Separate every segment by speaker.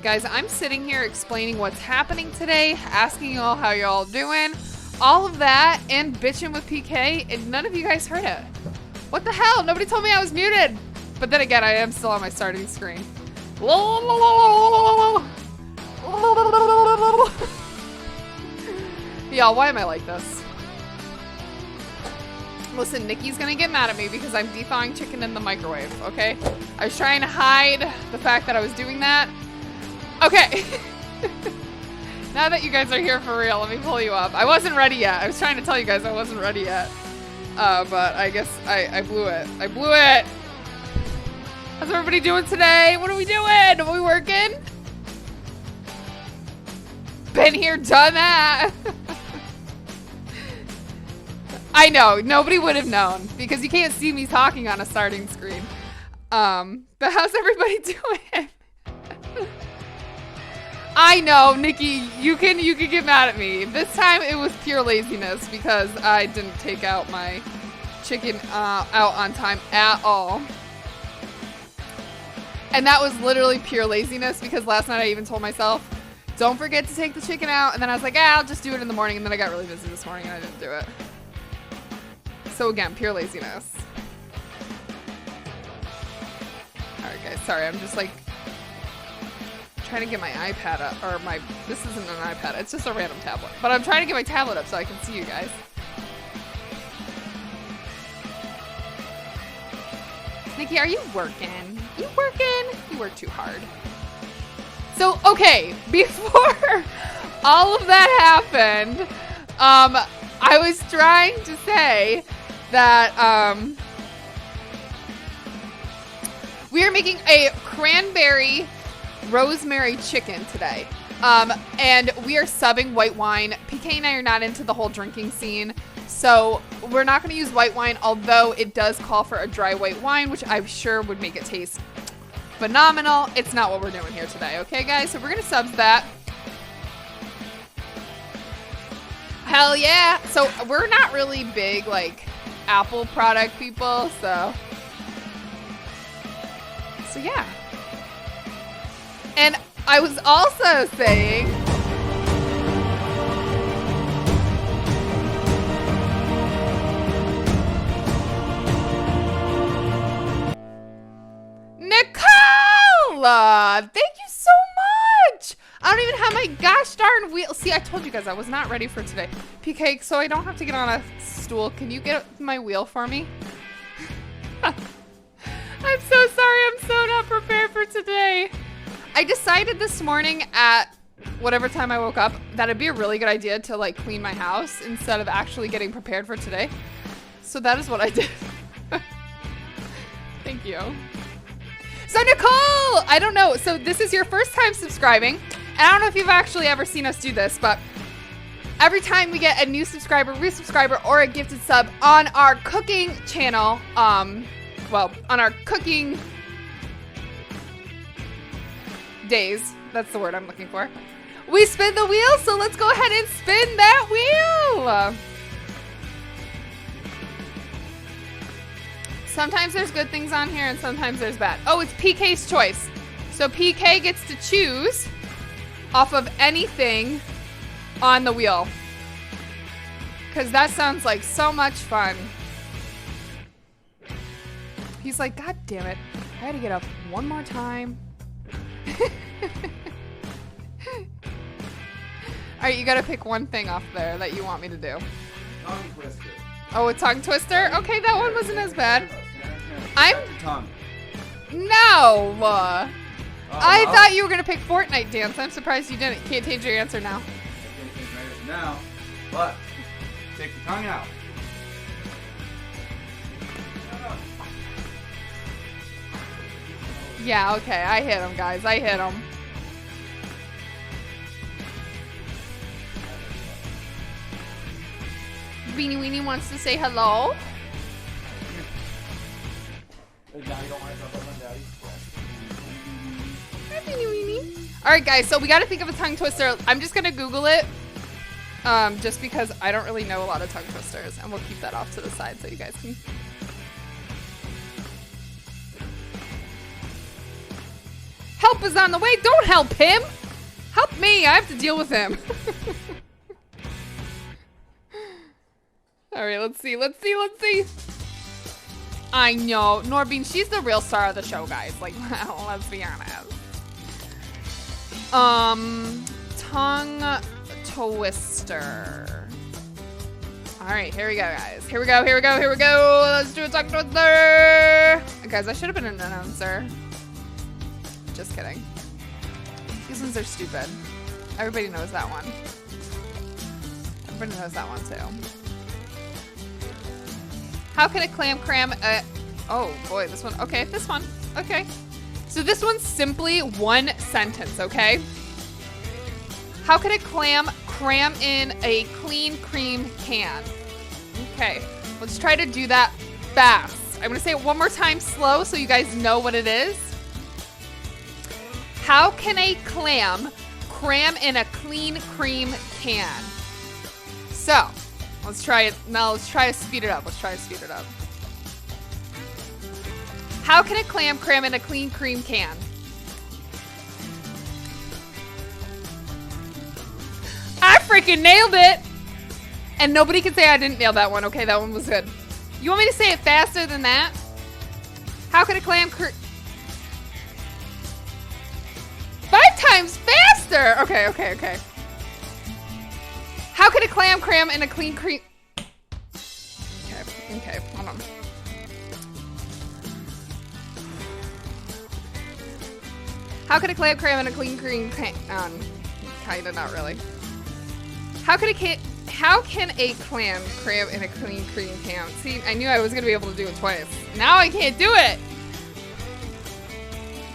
Speaker 1: Guys, I'm sitting here explaining what's happening today, asking you all how y'all doing, all of that, and bitching with PK, and none of you guys heard it. What the hell? Nobody told me I was muted. But then again, I am still on my starting screen. Y'all, why am I like this? Listen, Nikki's gonna get mad at me because I'm thawing chicken in the microwave, okay? I was trying to hide the fact that I was doing that. Okay. Now that you guys are here for real, let me pull you up. I wasn't ready yet. I was trying to tell you guys I wasn't ready yet. But I guess I blew it. I blew it. How's everybody doing today? What are we doing? Are we working? Been here, done that. I know, nobody would have known because you can't see me talking on a starting screen. But how's everybody doing? I know, Nikki, you can get mad at me. This time it was pure laziness because I didn't take out my chicken out on time at all. And that was literally pure laziness because last night I even told myself, don't forget to take the chicken out. And then I was like, I'll just do it in the morning. And then I got really busy this morning and I didn't do it. So again, pure laziness. All right, guys, sorry. I'm just like trying to get my iPad up, or this isn't an iPad. It's just a random tablet. But I'm trying to get my tablet up so I can see you guys. Nikki, are you working? You working? You work too hard. So, okay, before all of that happened, I was trying to say that we are making a cranberry rosemary chicken today. And we are subbing white wine. PK and I are not into the whole drinking scene, so we're not going to use white wine, although it does call for a dry white wine, which I'm sure would make it taste phenomenal. It's not what we're doing here today, okay, guys? So we're gonna subs that. Hell yeah. So we're not really big, like, Apple product people, so yeah. And I was also saying, Nicola, thank you so much. I don't even have my gosh darn wheel. See, I told you guys I was not ready for today. PK, so I don't have to get on a stool. Can you get my wheel for me? I'm so sorry. I'm so not prepared for today. I decided this morning at whatever time I woke up that it'd be a really good idea to like clean my house instead of actually getting prepared for today. So that is what I did. Thank you. So Nicole, I don't know. So this is your first time subscribing. And I don't know if you've actually ever seen us do this, but every time we get a new subscriber, resubscriber, or a gifted sub on our cooking channel, well, on our cooking days, that's the word I'm looking for, we spin the wheel. So let's go ahead and spin that wheel. Sometimes there's good things on here and sometimes there's bad. Oh, it's PK's choice. So PK gets to choose off of anything on the wheel. Because that sounds like so much fun. He's like, God damn it. I had to get up one more time. Alright, you gotta pick one thing off there that you want me to do.
Speaker 2: Tongue twister.
Speaker 1: Oh, a tongue twister? Okay, that one wasn't as bad. I'm...
Speaker 2: Tongue.
Speaker 1: No! I
Speaker 2: no?
Speaker 1: thought you were gonna pick Fortnite dance. I'm surprised you didn't. Can't change your answer now.
Speaker 2: I can't change my answer now, but take the tongue out.
Speaker 1: Yeah, okay. I hit him, guys. I hit him. Beanie Weenie wants to say hello. Hi, Beanie Weenie. Alright, guys. So we got to think of a tongue twister. I'm just going to Google it. Just because I don't really know a lot of tongue twisters. And we'll keep that off to the side so you guys can... Help is on the way. Don't help him. Help me. I have to deal with him. All right, let's see. Let's see. Let's see. I know. Norbean, she's the real star of the show, guys. Like, well, let's be honest. Tongue twister. All right, here we go, guys. Here we go. Here we go. Here we go. Let's do a tongue twister. Guys, I should have been an announcer. Just kidding. These ones are stupid. Everybody knows that one. Everybody knows that one too. How can a clam cram a... Oh boy, this one. Okay, this one. Okay. So this one's simply one sentence, okay? How can a clam cram in a clean cream can? Okay, let's try to do that fast. I'm gonna say it one more time slow so you guys know what it is. How can a clam cram in a clean cream can? So, let's try it. Now let's try to speed it up. Let's try to speed it up. How can a clam cram in a clean cream can? I freaking nailed it! And nobody can say I didn't nail that one. Okay, that one was good. You want me to say it faster than that? How can a clam 5 times faster! Okay, okay, okay. How can a clam cram in a clean cream... Okay, okay, hold on. How can a clam cram in a clean cream can... kinda, not really. How can a clam cram in a clean cream can? See, I knew I was gonna be able to do it twice. Now I can't do it!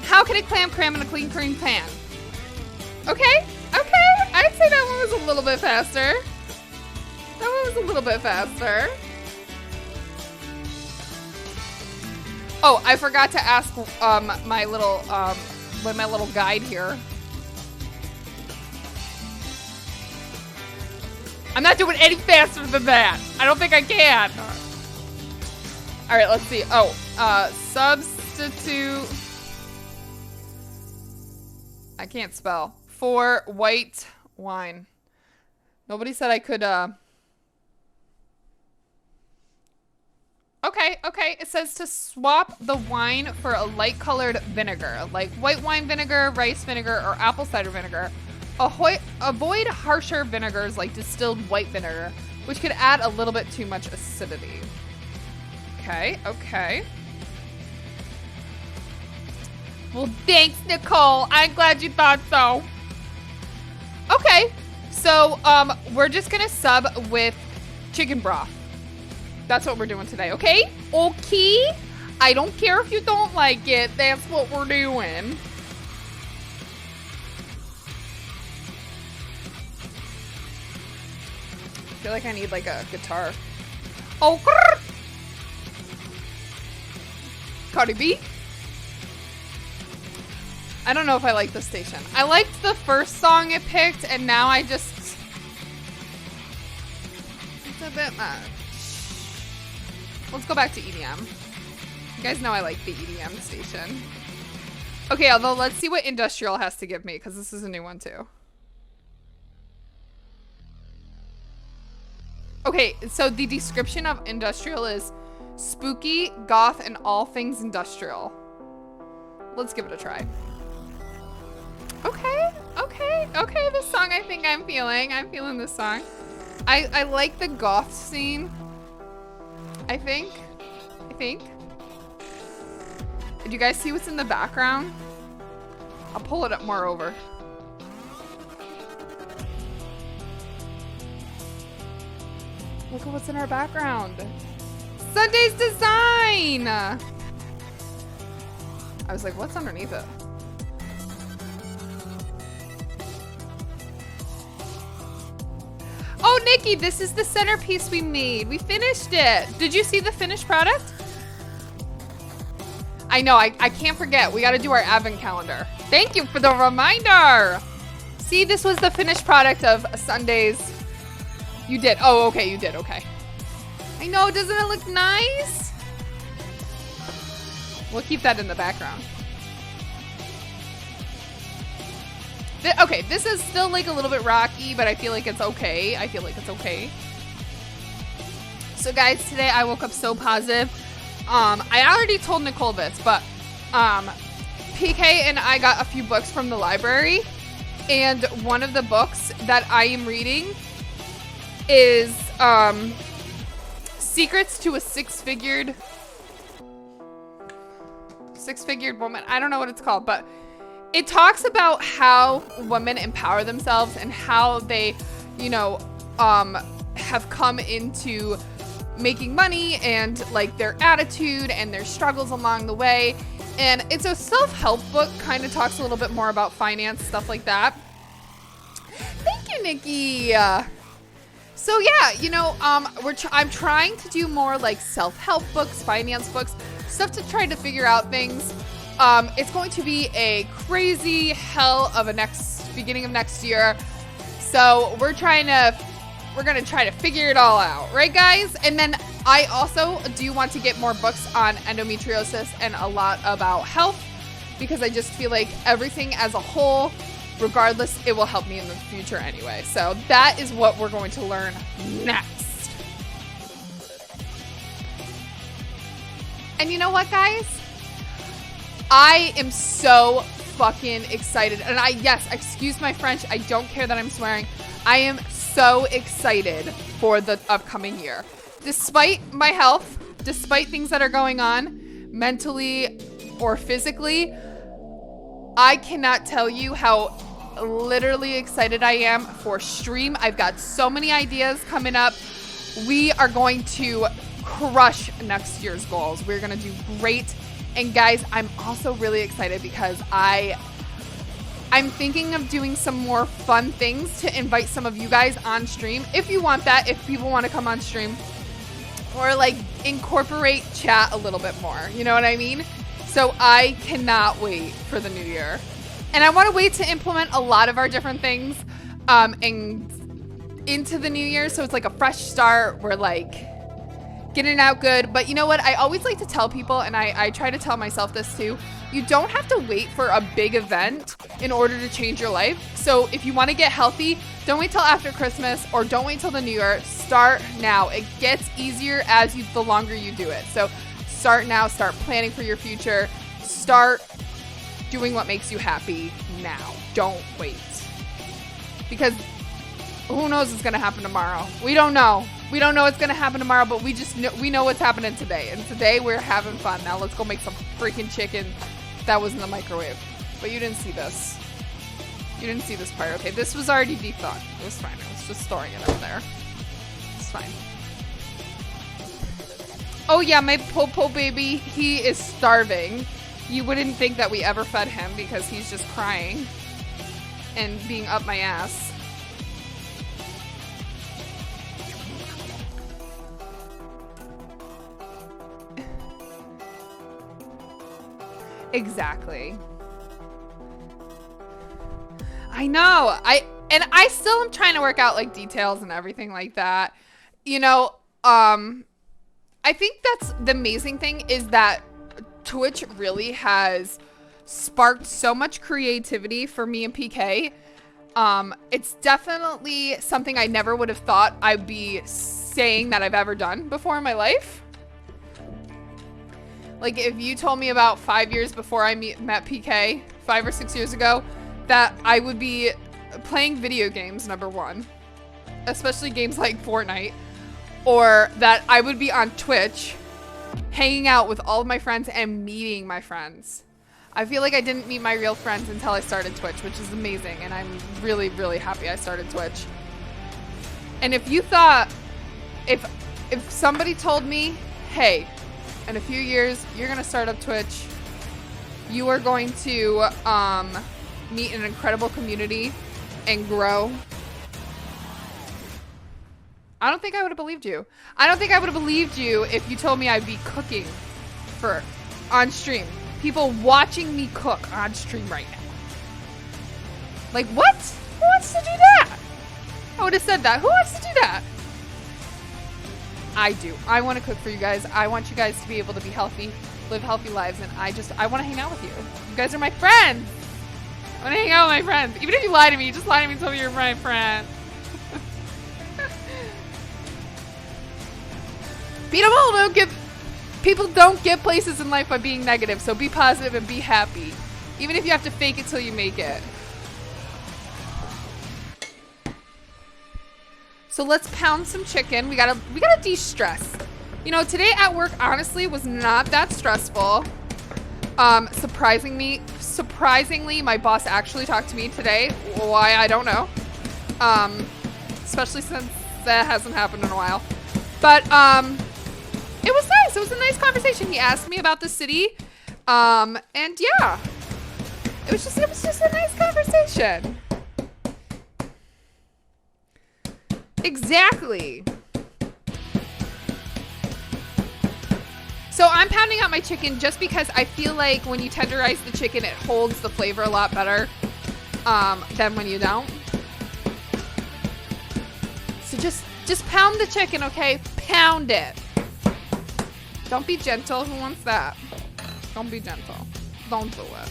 Speaker 1: How can a clam cram in a clean cream pan? Okay, okay. I'd say that one was a little bit faster. That one was a little bit faster. Oh, I forgot to ask my little guide here. I'm not doing any faster than that. I don't think I can. All right, let's see. Oh, substitute. I can't spell. For white wine. Nobody said I could, Okay. It says to swap the wine for a light-colored vinegar, like white wine vinegar, rice vinegar, or apple cider vinegar. Avoid harsher vinegars like distilled white vinegar, which could add a little bit too much acidity. Okay. Well, thanks, Nicole. I'm glad you thought so. Okay, so we're just gonna sub with chicken broth. That's what we're doing today, okay? Okay? I don't care if you don't like it. That's what we're doing. I feel like I need like a guitar. Oh, grrr. Cardi B. I don't know if I like this station. I liked the first song it picked, and now I just... It's a bit much. Let's go back to EDM. You guys know I like the EDM station. Okay, although let's see what industrial has to give me, because this is a new one too. Okay, so the description of industrial is spooky, goth, and all things industrial. Let's give it a try. Okay, this song I think I'm feeling. I'm feeling this song. I like the goth scene. I think. Do you guys see what's in the background? I'll pull it up more over. Look at what's in our background. Sunday's design! I was like, what's underneath it? Oh, Nikki, this is the centerpiece we made. We finished it. Did you see the finished product? I know, I can't forget. We got to do our advent calendar. Thank you for the reminder. See, this was the finished product of Sunday's. You did. Oh, okay, you did. Okay. I know, doesn't it look nice? We'll keep that in the background. Okay, this is still like a little bit rocky, but I feel like it's okay. So guys, today I woke up so positive. I already told Nicole this, but PK and I got a few books from the library, and one of the books that I am reading is Secrets to a Six-Figured Woman. I don't know what it's called, but it talks about how women empower themselves and how they, you know, have come into making money and like their attitude and their struggles along the way. And it's a self-help book, kind of talks a little bit more about finance, stuff like that. Thank you, Nikki. So yeah, you know, I'm trying to do more like self-help books, finance books, stuff to try to figure out things. It's going to be a crazy hell of a beginning of next year. So we're going to try to figure it all out, right guys? And then I also do want to get more books on endometriosis and a lot about health, because I just feel like everything as a whole, regardless, it will help me in the future anyway. So that is what we're going to learn next. And you know what, guys? I am so fucking excited. And excuse my French. I don't care that I'm swearing. I am so excited for the upcoming year. Despite my health, despite things that are going on mentally or physically, I cannot tell you how literally excited I am for stream. I've got so many ideas coming up. We are going to crush next year's goals. We're going to do great. And guys, I'm also really excited because I'm thinking of doing some more fun things to invite some of you guys on stream. If you want that, if people want to come on stream, or like incorporate chat a little bit more. You know what I mean? So I cannot wait for the new year. And I want to wait to implement a lot of our different things and into the new year. So it's like a fresh start. We're like getting out good. But you know what? I always like to tell people, and I try to tell myself this too, you don't have to wait for a big event in order to change your life. So if you want to get healthy, don't wait till after Christmas or don't wait till the new year. Start now. It gets easier the longer you do it. So start now. Start planning for your future. Start doing what makes you happy now. Don't wait. Because who knows what's going to happen tomorrow? We don't know. We don't know what's going to happen tomorrow, but we know what's happening today. And today we're having fun. Now let's go make some freaking chicken that was in the microwave. But you didn't see this. You didn't see this part. Okay, this was already de-thawed. It was fine. I was just throwing it over there. It's fine. Oh yeah, my Popo baby, he is starving. You wouldn't think that we ever fed him because he's just crying and being up my ass. Exactly. I know. I still am trying to work out like details and everything like that. You know, I think that's the amazing thing is that Twitch really has sparked so much creativity for me and PK. It's definitely something I never would have thought I'd be saying that I've ever done before in my life. Like if you told me about 5 years before I met PK, 5 or 6 years ago, that I would be playing video games, number one, especially games like Fortnite, or that I would be on Twitch, hanging out with all of my friends and meeting my friends. I feel like I didn't meet my real friends until I started Twitch, which is amazing, and I'm really, really happy I started Twitch. And if you thought, if somebody told me, hey, in a few years, you're gonna start up Twitch, you are going to meet an incredible community and grow, I don't think I would have believed you. I don't think I would have believed you if you told me I'd be cooking on stream. People watching me cook on stream right now. Like, what? Who wants to do that? I would have said that. Who wants to do that? I do. I want to cook for you guys. I want you guys to be able to be healthy, live healthy lives, and I want to hang out with you. You guys are my friends. I want to hang out with my friends. Even if you lie to me, just lie to me and tell me you're my friend. People don't get places in life by being negative, so be positive and be happy. Even if you have to fake it till you make it. So let's pound some chicken. We gotta de-stress. You know, today at work honestly was not that stressful. Surprisingly, my boss actually talked to me today. Why, I don't know. Especially since that hasn't happened in a while. But it was nice. It was a nice conversation. He asked me about the city. And yeah. It was just a nice conversation. Exactly. So I'm pounding out my chicken just because I feel like when you tenderize the chicken, it holds the flavor a lot better than when you don't. So just pound the chicken, okay? Pound it. Don't be gentle. Who wants that? Don't be gentle. Don't do it.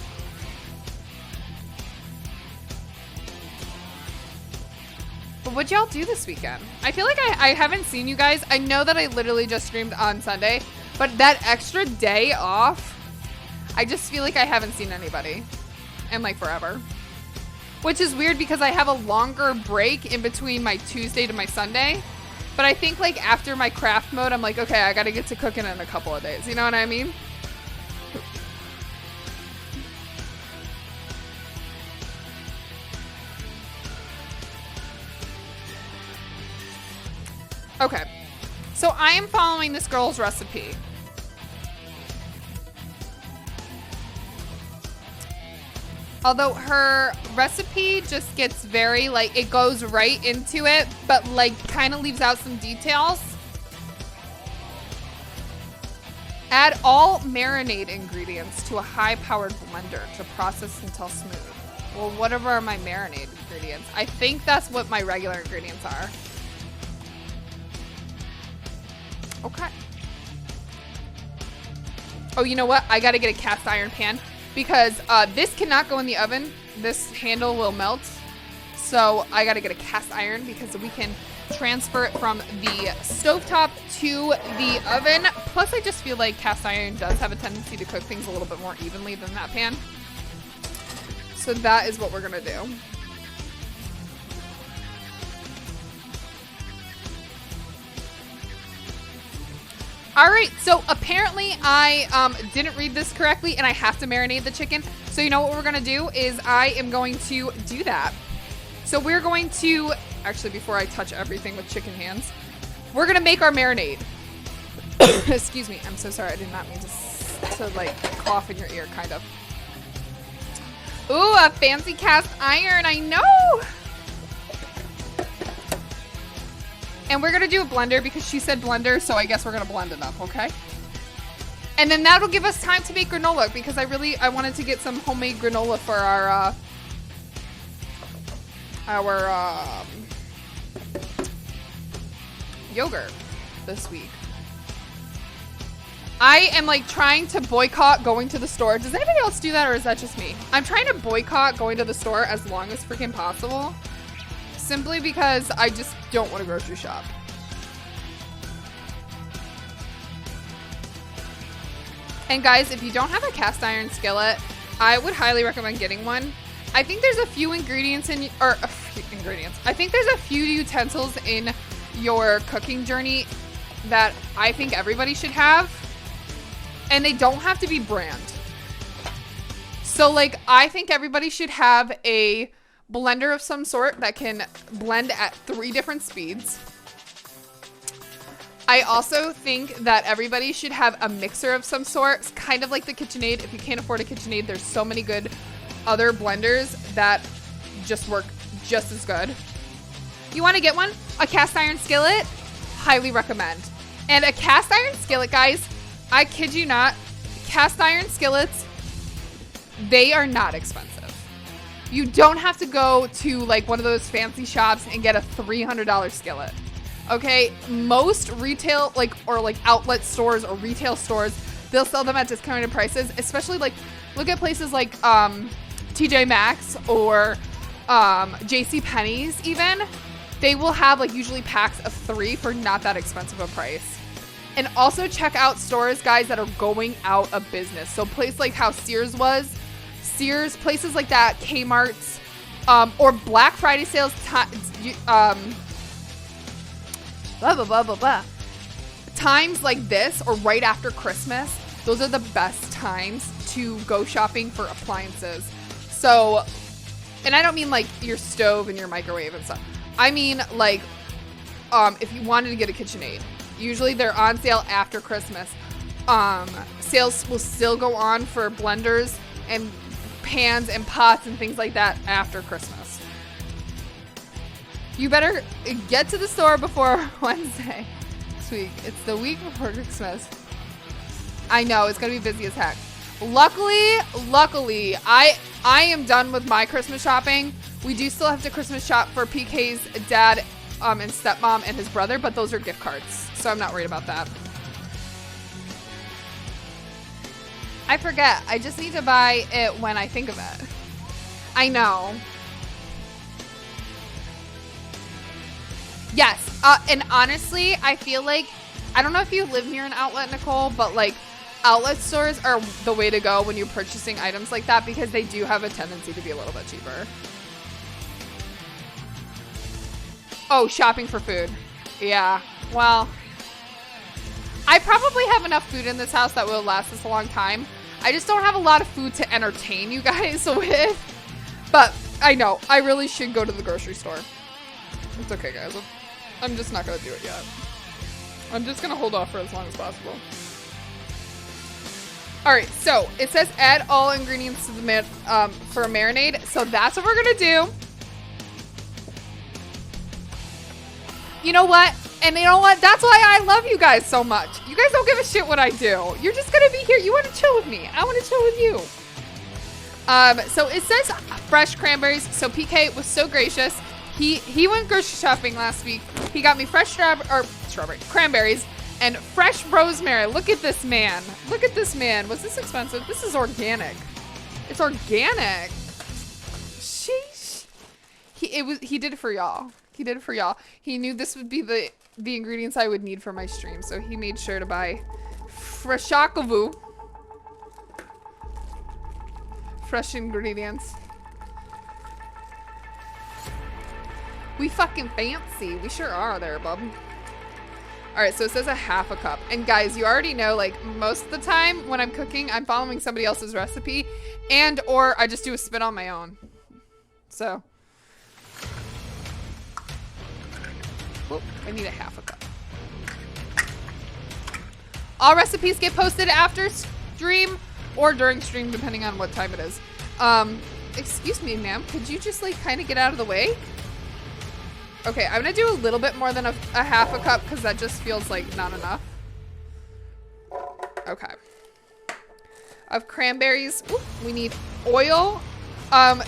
Speaker 1: But what'd y'all do this weekend? I feel like I haven't seen you guys. I know that I literally just streamed on Sunday, but that extra day off, I just feel like I haven't seen anybody in like forever. Which is weird because I have a longer break in between my Tuesday to my Sunday. But I think like after my craft mode, I'm like, okay, I gotta get to cooking in a couple of days. You know what I mean? Okay, so I am following this girl's recipe. Although her recipe just gets very, like, it goes right into it, but, like, kind of leaves out some details. Add all marinade ingredients to a high-powered blender to process until smooth. Well, whatever are my marinade ingredients? I think that's what my regular ingredients are. Okay. Oh, you know what? I gotta get a cast iron pan because this cannot go in the oven. This handle will melt. So I gotta get a cast iron because we can transfer it from the stovetop to the oven. Plus, I just feel like cast iron does have a tendency to cook things a little bit more evenly than that pan. So that is what we're gonna do. All right, so apparently I didn't read this correctly and I have to marinate the chicken. So you know what we're gonna do is I am going to do that. So we're going to, actually before I touch everything with chicken hands, we're gonna make our marinade. Excuse me, I'm so sorry, I did not mean to like cough in your ear, kind of. Ooh, a fancy cast iron, I know! And we're gonna do a blender because she said blender, so I guess we're gonna blend it up, okay? And then that'll give us time to make granola because I wanted to get some homemade granola for our yogurt this week. I am like trying to boycott going to the store. Does anybody else do that or is that just me? I'm trying to boycott going to the store as long as freaking possible. Simply because I just don't want to grocery shop. And guys, if you don't have a cast iron skillet, I would highly recommend getting one. I think there's a few ingredients I think there's a few utensils in your cooking journey that I think everybody should have. And they don't have to be brand. So like, I think everybody should have a blender of some sort that can blend at 3 different speeds. I also think that everybody should have a mixer of some sort. It's kind of like the KitchenAid. If you can't afford a KitchenAid, there's so many good other blenders that just work just as good. You want to get one? A cast iron skillet? Highly recommend. And a cast iron skillet, guys, I kid you not, cast iron skillets, they are not expensive. You don't have to go to like one of those fancy shops and get a $300 skillet. Okay, most retail or outlet stores or retail stores, they'll sell them at discounted prices, especially like look at places like TJ Maxx or JC Penney's even. They will have like usually packs of 3 for not that expensive a price. And also check out stores, guys, that are going out of business. So place like how Sears was, places like that, Kmart's, or Black Friday sales, blah, blah, blah, blah, blah. Times like this or right after Christmas, those are the best times to go shopping for appliances. So, and I don't mean like your stove and your microwave and stuff. I mean like, if you wanted to get a KitchenAid, usually they're on sale after Christmas. Sales will still go on for blenders and pans and pots and things like that after Christmas. You better get to the store before Wednesday this week. It's the week before Christmas. I know, it's gonna be busy as heck. Luckily, I am done with my Christmas shopping. We do still have to Christmas shop for PK's dad and stepmom and his brother, but those are gift cards, so I'm not worried about that. I forget. I just need to buy it when I think of it. I know. Yes. And honestly, I feel like, I don't know if you live near an outlet, Nicole, but like outlet stores are the way to go when you're purchasing items like that because they do have a tendency to be a little bit cheaper. Oh, shopping for food. Yeah. Well, I probably have enough food in this house that will last us a long time. I just don't have a lot of food to entertain you guys with. But I know, I really should go to the grocery store. It's okay, guys. I'm just not going to do it yet. I'm just going to hold off for as long as possible. Alright, so it says add all ingredients to the for a marinade. So that's what we're going to do. You know what? And you know what? That's why I love you guys so much. You guys don't give a shit what I do. You're just gonna be here. You want to chill with me. I want to chill with you. So it says fresh cranberries. So PK was so gracious. He went grocery shopping last week. He got me fresh cranberries and fresh rosemary. Look at this man. Look at this man. Was this expensive? This is organic. It's organic. Sheesh. He did it for y'all. He did it for y'all. He knew this would be the ingredients I would need for my stream, so he made sure to buy fresh ingredients. We fucking fancy. We sure are there, bub. All right, so it says a half a cup. And guys, you already know, like, most of the time when I'm cooking, I'm following somebody else's recipe and or I just do a spin on my own. So. Whoop, I need a half a cup. All recipes get posted after stream or during stream, depending on what time it is. Excuse me, ma'am. Could you just, like, kind of get out of the way? Okay, I'm gonna do a little bit more than a half a cup because that just feels like not enough. Okay. Of cranberries. Ooh, we need oil.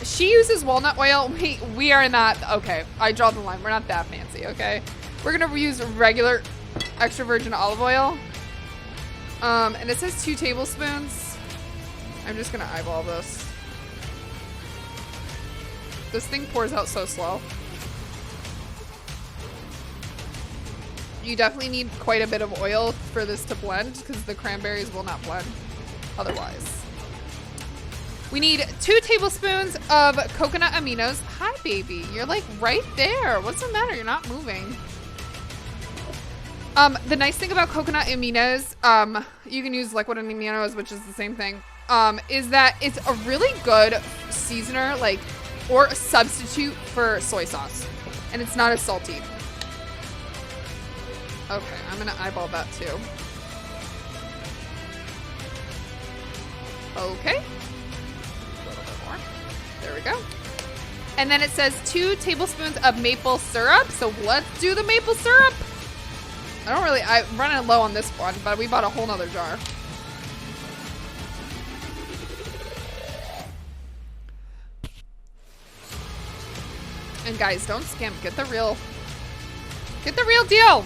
Speaker 1: She uses walnut oil. We are not. Okay, I draw the line. We're not that fancy, okay? We're gonna use regular extra virgin olive oil. And it says 2 tablespoons. I'm just gonna eyeball this. This thing pours out so slow. You definitely need quite a bit of oil for this to blend because the cranberries will not blend otherwise. We need 2 tablespoons of coconut aminos. Hi, baby. You're like right there. What's the matter? You're not moving. The nice thing about coconut aminos, you can use liquid aminos, which is the same thing, is that it's a really good seasoner, like, or a substitute for soy sauce. And it's not as salty. Okay, I'm gonna eyeball that too. Okay. A little bit more. There we go. And then it says 2 tablespoons of maple syrup. So let's do the maple syrup. I'm running low on this one, but we bought a whole nother jar. And guys, don't skimp. Get the real deal.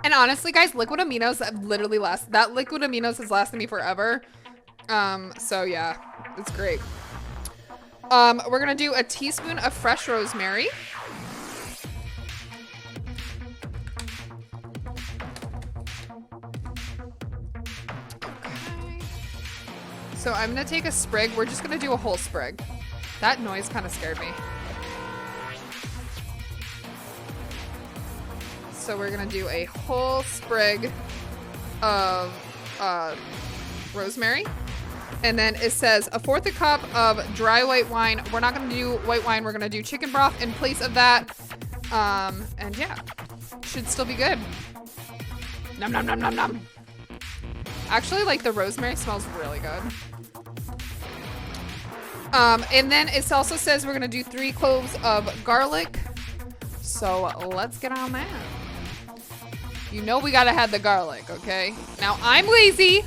Speaker 1: And honestly, guys, liquid aminos literally that liquid aminos has lasted me forever. So yeah, it's great. We're gonna do a teaspoon of fresh rosemary. Okay. So I'm gonna take a sprig. We're just gonna do a whole sprig. That noise kind of scared me. So we're gonna do a whole sprig of rosemary. And then it says 1/4 cup of dry white wine. We're not gonna do white wine, we're gonna do chicken broth in place of that. And yeah, should still be good. Nom nom nom nom nom. Actually, like, the rosemary smells really good. And then it also says we're gonna do 3 cloves of garlic. So let's get on that. You know we gotta have the garlic, okay? Now, I'm lazy.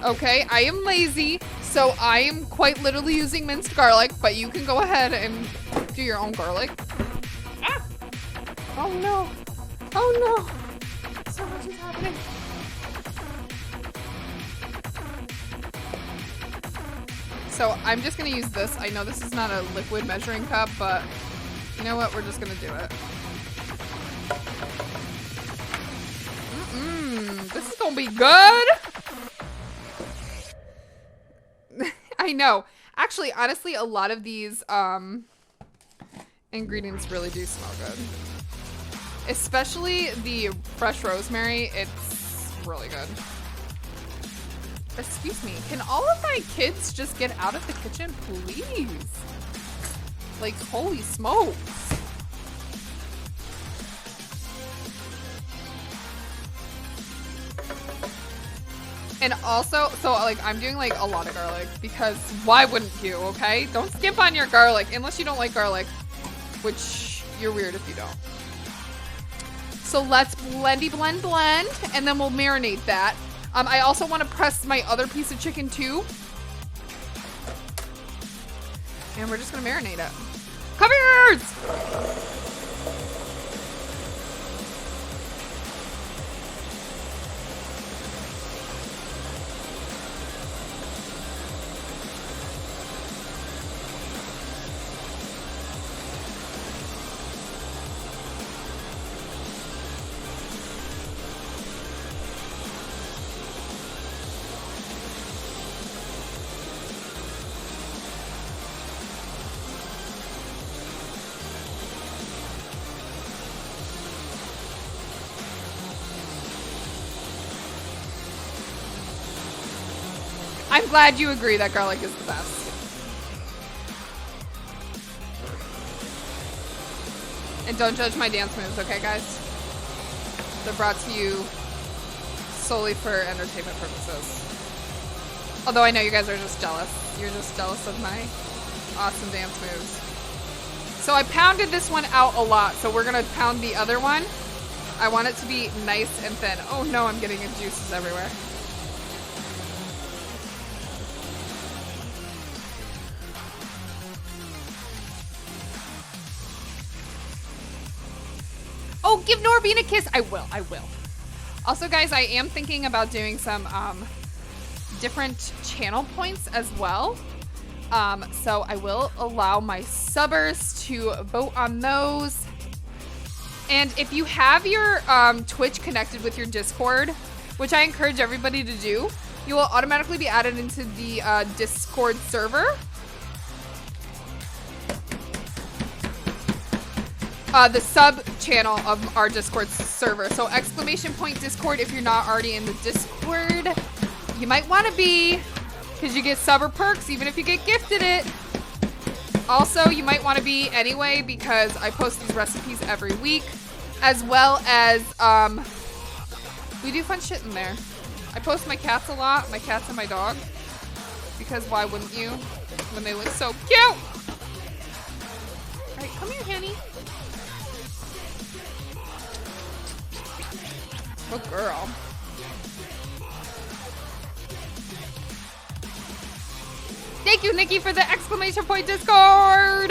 Speaker 1: Okay, I am lazy. So I am quite literally using minced garlic, but you can go ahead and do your own garlic. Ah! Oh no. Oh no. So much is happening. So I'm just gonna use this. I know this is not a liquid measuring cup, but you know what? We're just gonna do it. This is gonna be good. I know. Actually, honestly, a lot of these ingredients really do smell good. Especially the fresh rosemary. It's really good. Excuse me. Can all of my kids just get out of the kitchen, please? Like, holy smokes. And also, so like I'm doing like a lot of garlic because why wouldn't you, okay? Don't skimp on your garlic unless you don't like garlic, which you're weird if you don't. So let's blendy blend, and then we'll marinate that. I also want to press my other piece of chicken too. And we're just gonna marinate it. Come here! I'm glad you agree that garlic is the best. And don't judge my dance moves, okay, guys? They're brought to you solely for entertainment purposes. Although I know you guys are just jealous. You're just jealous of my awesome dance moves. So I pounded this one out a lot, so we're gonna pound the other one. I want it to be nice and thin. Oh no, I'm getting juices everywhere. Oh, give Norbean a kiss. I will. Also, guys, I am thinking about doing some different channel points as well. So I will allow my subbers to vote on those. And if you have your Twitch connected with your Discord, which I encourage everybody to do, you will automatically be added into the Discord server. The sub channel of our Discord server. So exclamation point Discord if you're not already in the Discord. You might want to be, because you get subber perks even if you get gifted it. Also, you might want to be anyway because I post these recipes every week, as well as we do fun shit in there. I post my cats a lot, my cats and my dog, because why wouldn't you when they look so cute? All right, come here, honey. Good girl. Thank you, Nikki, for the exclamation point Discord.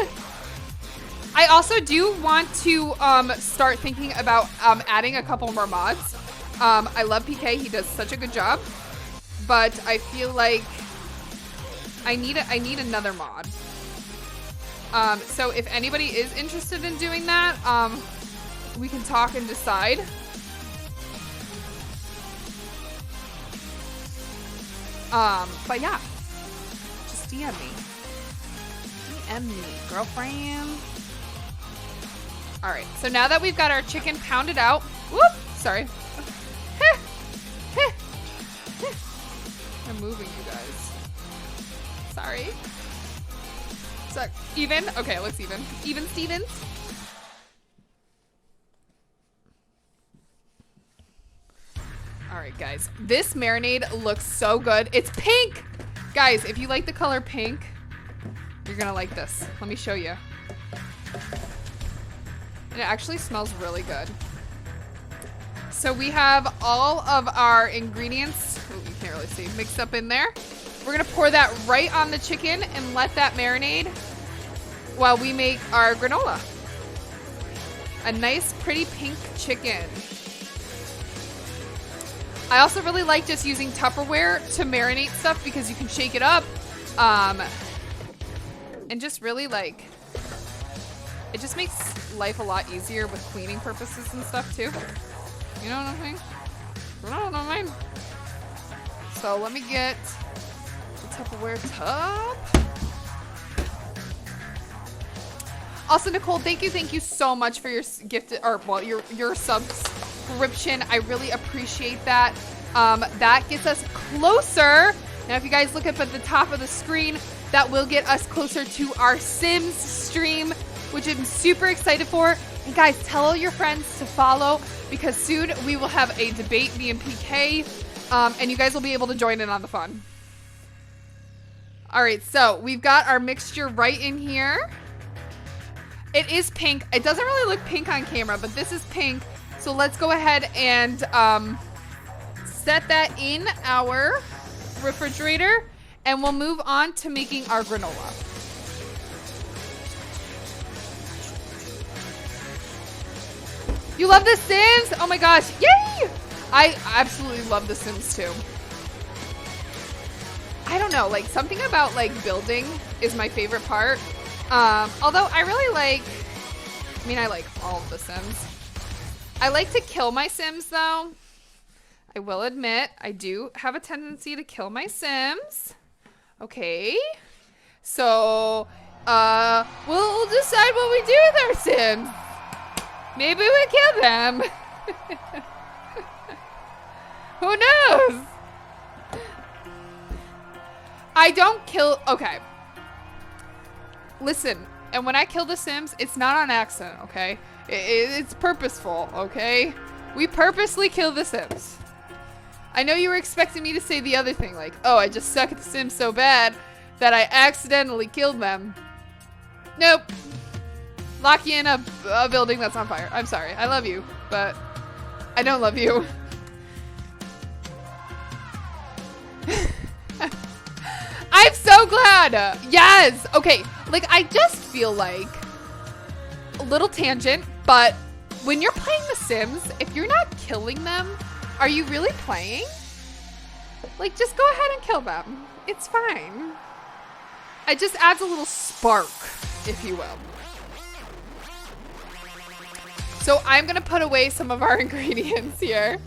Speaker 1: I also do want to start thinking about adding a couple more mods. I love PK. He does such a good job. But I feel like I need another mod. So if anybody is interested in doing that, we can talk and decide. But yeah, just DM me. DM me, girlfriend. All right, so now that we've got our chicken pounded out, whoop, sorry. I'm moving, you guys. Sorry. So, even? Okay, it looks even. Even, Stevens? All right, guys. This marinade looks so good. It's pink! Guys, if you like the color pink, you're gonna like this. Let me show you. And it actually smells really good. So we have all of our ingredients, oh, you can't really see, mixed up in there. We're gonna pour that right on the chicken and let that marinade while we make our granola. A nice, pretty pink chicken. I also really like just using Tupperware to marinate stuff because you can shake it up. And just really like, it just makes life a lot easier with cleaning purposes and stuff too. You know what I'm saying? You know what I mean? So let me get the Tupperware tub. Also, Nicole, thank you so much for your gift, or well, your subscription. I really appreciate that. That gets us closer. Now, if you guys look up at the top of the screen, that will get us closer to our Sims stream, which I'm super excited for. And guys, tell all your friends to follow because soon we will have a debate, me and PK. And you guys will be able to join in on the fun. All right, so we've got our mixture right in here. It is pink. It doesn't really look pink on camera, but this is pink. So let's go ahead and set that in our refrigerator, and we'll move on to making our granola. You love The Sims? Oh my gosh, yay! I absolutely love The Sims too. I don't know, like something about like building is my favorite part. Although I really like, I like all of The Sims. I like to kill my Sims though. I will admit, I do have a tendency to kill my Sims. Okay. So, we'll decide what we do with our Sims. Maybe we kill them. Who knows? I don't kill, okay. Listen, and when I kill the Sims, it's not on accident, okay? It's purposeful, okay? We purposely kill the Sims. I know you were expecting me to say the other thing, like, oh, I just suck at the Sims so bad that I accidentally killed them. Nope. Lock you in a building that's on fire. I'm sorry. I love you, but I don't love you. I'm so glad. Yes. Okay. Like, I just feel like a little tangent, but when you're playing The Sims, if you're not killing them, are you really playing? Like, just go ahead and kill them. It's fine. It just adds a little spark, if you will. So I'm gonna put away some of our ingredients here.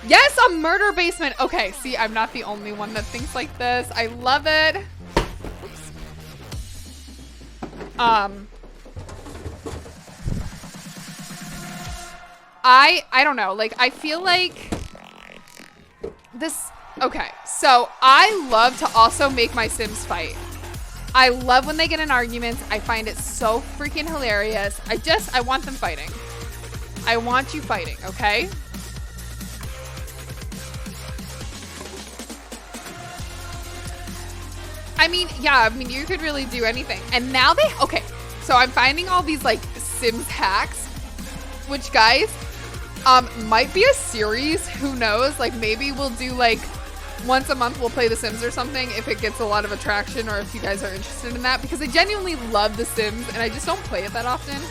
Speaker 1: Yes, a murder basement. Okay, see, I'm not the only one that thinks like this. I love it. Oops. I don't know. Like, I feel like this. Okay, so I love to also make my Sims fight. I love when they get in arguments. I find it so freaking hilarious. I want them fighting. I want you fighting, okay? Yeah, you could really do anything. And now okay, so I'm finding all these like Sims hacks, which guys, might be a series, who knows? Like maybe we'll do like once a month we'll play The Sims or something if it gets a lot of attraction or if you guys are interested in that, because I genuinely love The Sims and I just don't play it that often.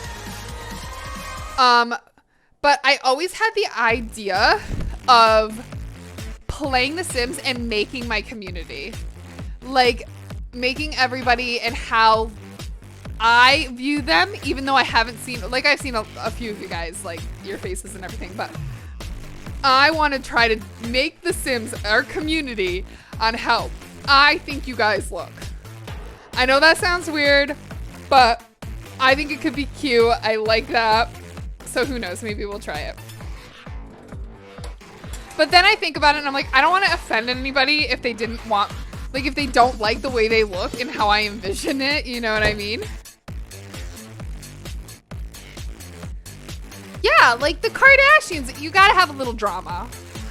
Speaker 1: But I always had the idea of playing The Sims and making my community. Like making everybody and how I view them, even though I haven't seen, like I've seen a few of you guys, like your faces and everything, but I want to try to make The Sims our community on how I think you guys look. I know that sounds weird, but I think it could be cute. I like that. So who knows, maybe we'll try it. But then I think about it and I'm like, I don't want to offend anybody if they didn't want, like if they don't like the way they look and how I envision it, you know what I mean? Yeah, like the Kardashians, you gotta have a little drama.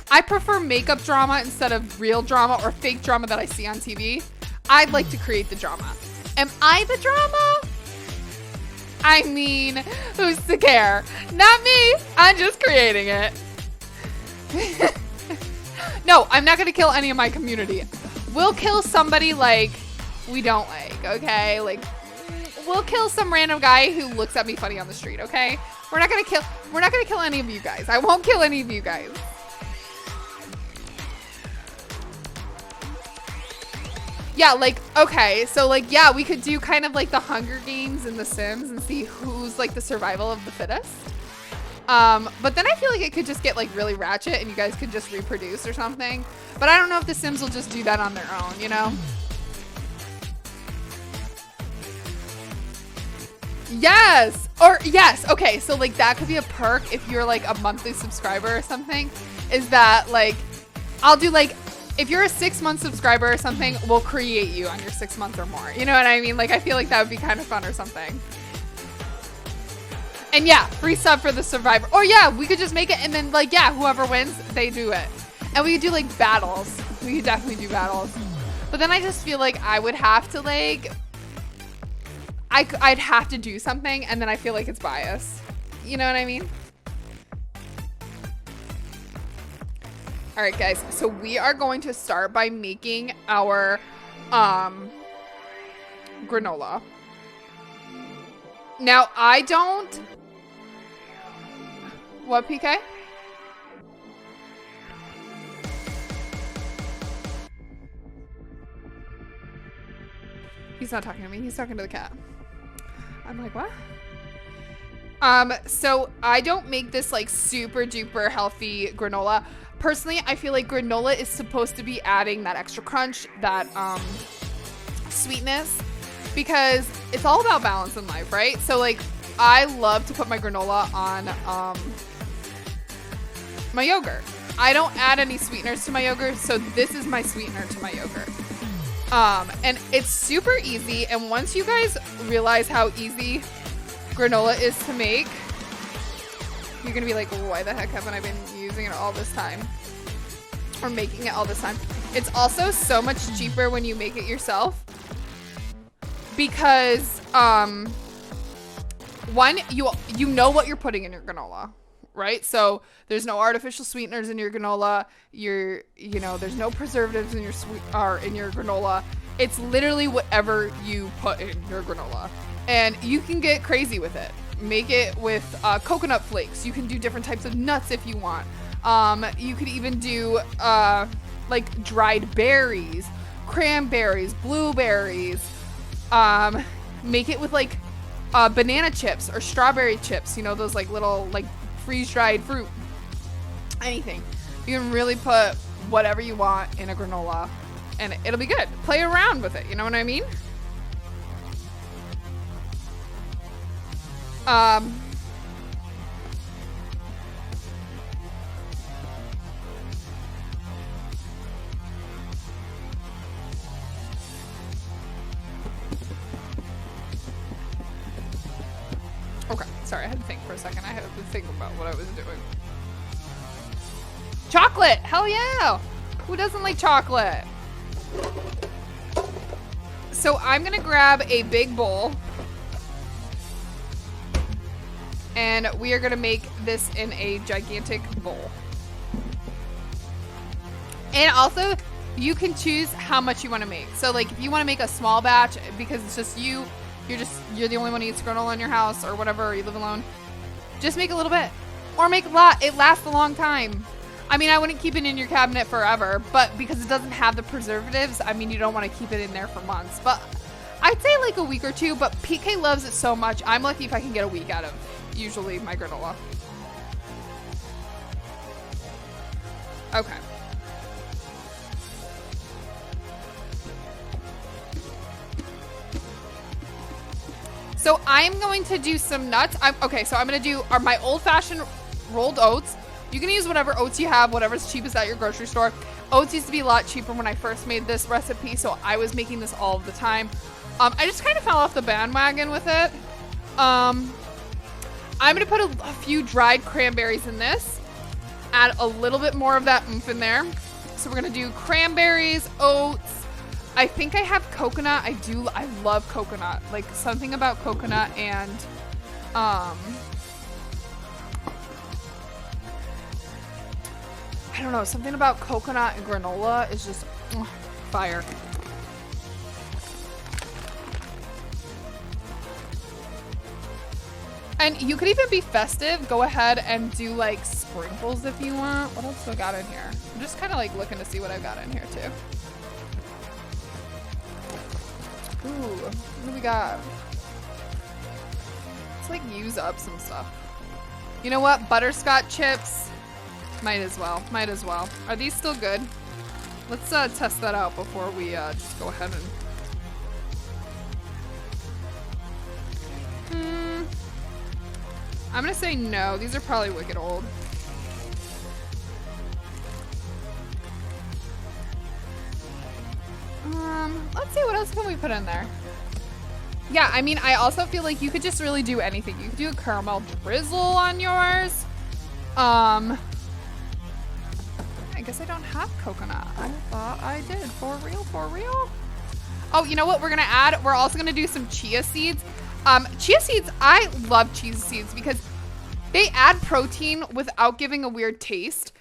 Speaker 1: I prefer makeup drama instead of real drama or fake drama that I see on TV. I'd like to create the drama. Am I the drama? I mean, who's to care? Not me, I'm just creating it. No, I'm not gonna kill any of my community. We'll kill somebody like we don't like, okay? Like, we'll kill some random guy who looks at me funny on the street, okay? We're not gonna kill any of you guys. I won't kill any of you guys. Yeah, like, okay, so like, yeah, we could do kind of like the Hunger Games in The Sims and see who's like the survival of the fittest. But then I feel like it could just get like really ratchet and you guys could just reproduce or something. But I don't know if The Sims will just do that on their own, you know? Yes! Or yes, okay, so like that could be a perk if you're like a monthly subscriber or something, is that like, I'll do like, if you're a 6-month subscriber or something, we'll create you on your 6 months or more. You know what I mean? Like, I feel like that would be kind of fun or something. And yeah, free sub for the survivor. Or yeah, we could just make it and then like, yeah, whoever wins, they do it. And we could do like battles. We could definitely do battles. But then I just feel like I would have to like, I'd have to do something and then I feel like it's biased. You know what I mean? All right, guys. So we are going to start by making our granola. Now, I don't... What, PK? He's not talking to me. He's talking to the cat. I'm like, what? So I don't make this like super duper healthy granola. Personally, I feel like granola is supposed to be adding that extra crunch, that sweetness, because it's all about balance in life, right? So like I love to put my granola on my yogurt. I don't add any sweeteners to my yogurt, so this is my sweetener to my yogurt. And it's super easy, and once you guys realize how easy granola is to make, you're gonna be like, why the heck haven't I been using it all this time? Or making it all this time. It's also so much cheaper when you make it yourself, because one, you know what you're putting in your granola, right? So there's no artificial sweeteners in your granola. There's no preservatives in your granola. It's literally whatever you put in your granola, and you can get crazy with it. Make it with coconut flakes. You can do different types of nuts if you want. You could even do like dried berries, cranberries, blueberries. Make it with like banana chips or strawberry chips. You know, those like little like freeze-dried fruit. Anything. You can really put whatever you want in a granola and it'll be good. Play around with it. You know what I mean? Okay, sorry, I had to think for a second. I had to think about what I was doing. Chocolate! Hell yeah! Who doesn't like chocolate? So I'm gonna grab a big bowl, and we are gonna make this in a gigantic bowl. And also, you can choose how much you want to make. So like if you want to make a small batch because it's just you're the only one who eats granola in your house or whatever, or you live alone, just make a little bit. Or make a lot. It lasts a long time. I mean, I wouldn't keep it in your cabinet forever, but because it doesn't have the preservatives, I mean, you don't want to keep it in there for months. But I'd say like a week or two, but PK loves it so much. I'm lucky if I can get a week out of usually my granola. Okay. So I'm going to do some nuts. So I'm going to do my old-fashioned rolled oats. You can use whatever oats you have, whatever's cheapest at your grocery store. Oats used to be a lot cheaper when I first made this recipe, so I was making this all of the time. I just kind of fell off the bandwagon with it. I'm going to put a few dried cranberries in this. Add a little bit more of that oomph in there. So we're going to do cranberries, oats. I think I have coconut. I love coconut. Like something about coconut and I don't know, something about coconut and granola is just fire. And you could even be festive. Go ahead and do like sprinkles if you want. What else do I got in here? I'm just kind of like looking to see what I've got in here too. Ooh, what do we got? Let's like use up some stuff. You know what? Butterscotch chips. Might as well. Might as well. Are these still good? Let's test that out before we just go ahead and... I'm gonna say no. These are probably wicked old. Let's see, what else can we put in there? Yeah, I mean, I also feel like you could just really do anything. You could do a caramel drizzle on yours. I I guess I don't have coconut. I thought I did. For real, for real? Oh, you know what we're gonna add? We're also gonna do some chia seeds. Chia seeds, I love chia seeds because they add protein without giving a weird taste.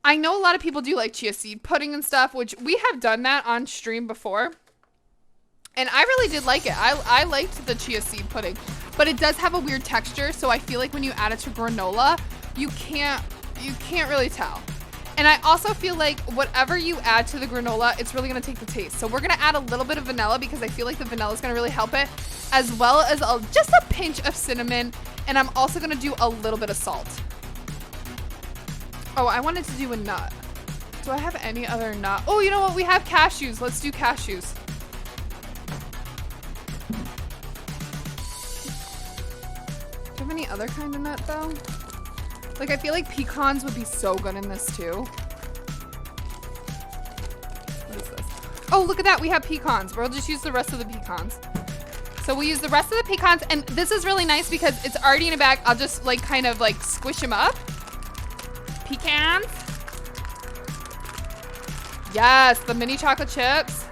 Speaker 1: I know a lot of people do like chia seed pudding and stuff, which we have done that on stream before. And I really did like it. I liked the chia seed pudding, but it does have a weird texture. So I feel like when you add it to granola, you can't really tell. And I also feel like whatever you add to the granola, it's really gonna take the taste. So we're gonna add a little bit of vanilla because I feel like the vanilla is gonna really help it, as well as just a pinch of cinnamon. And I'm also gonna do a little bit of salt. Oh, I wanted to do a nut. Do I have any other nut? Oh, you know what? We have cashews. Let's do cashews. Do you have any other kind of nut though? Like, I feel like pecans would be so good in this too. What is this? Oh, look at that. We have pecans. We'll just use the rest of the pecans. So we'll use the rest of the pecans. And this is really nice because it's already in a bag. I'll just like kind of like squish them up. Pecans. Yes, the mini chocolate chips.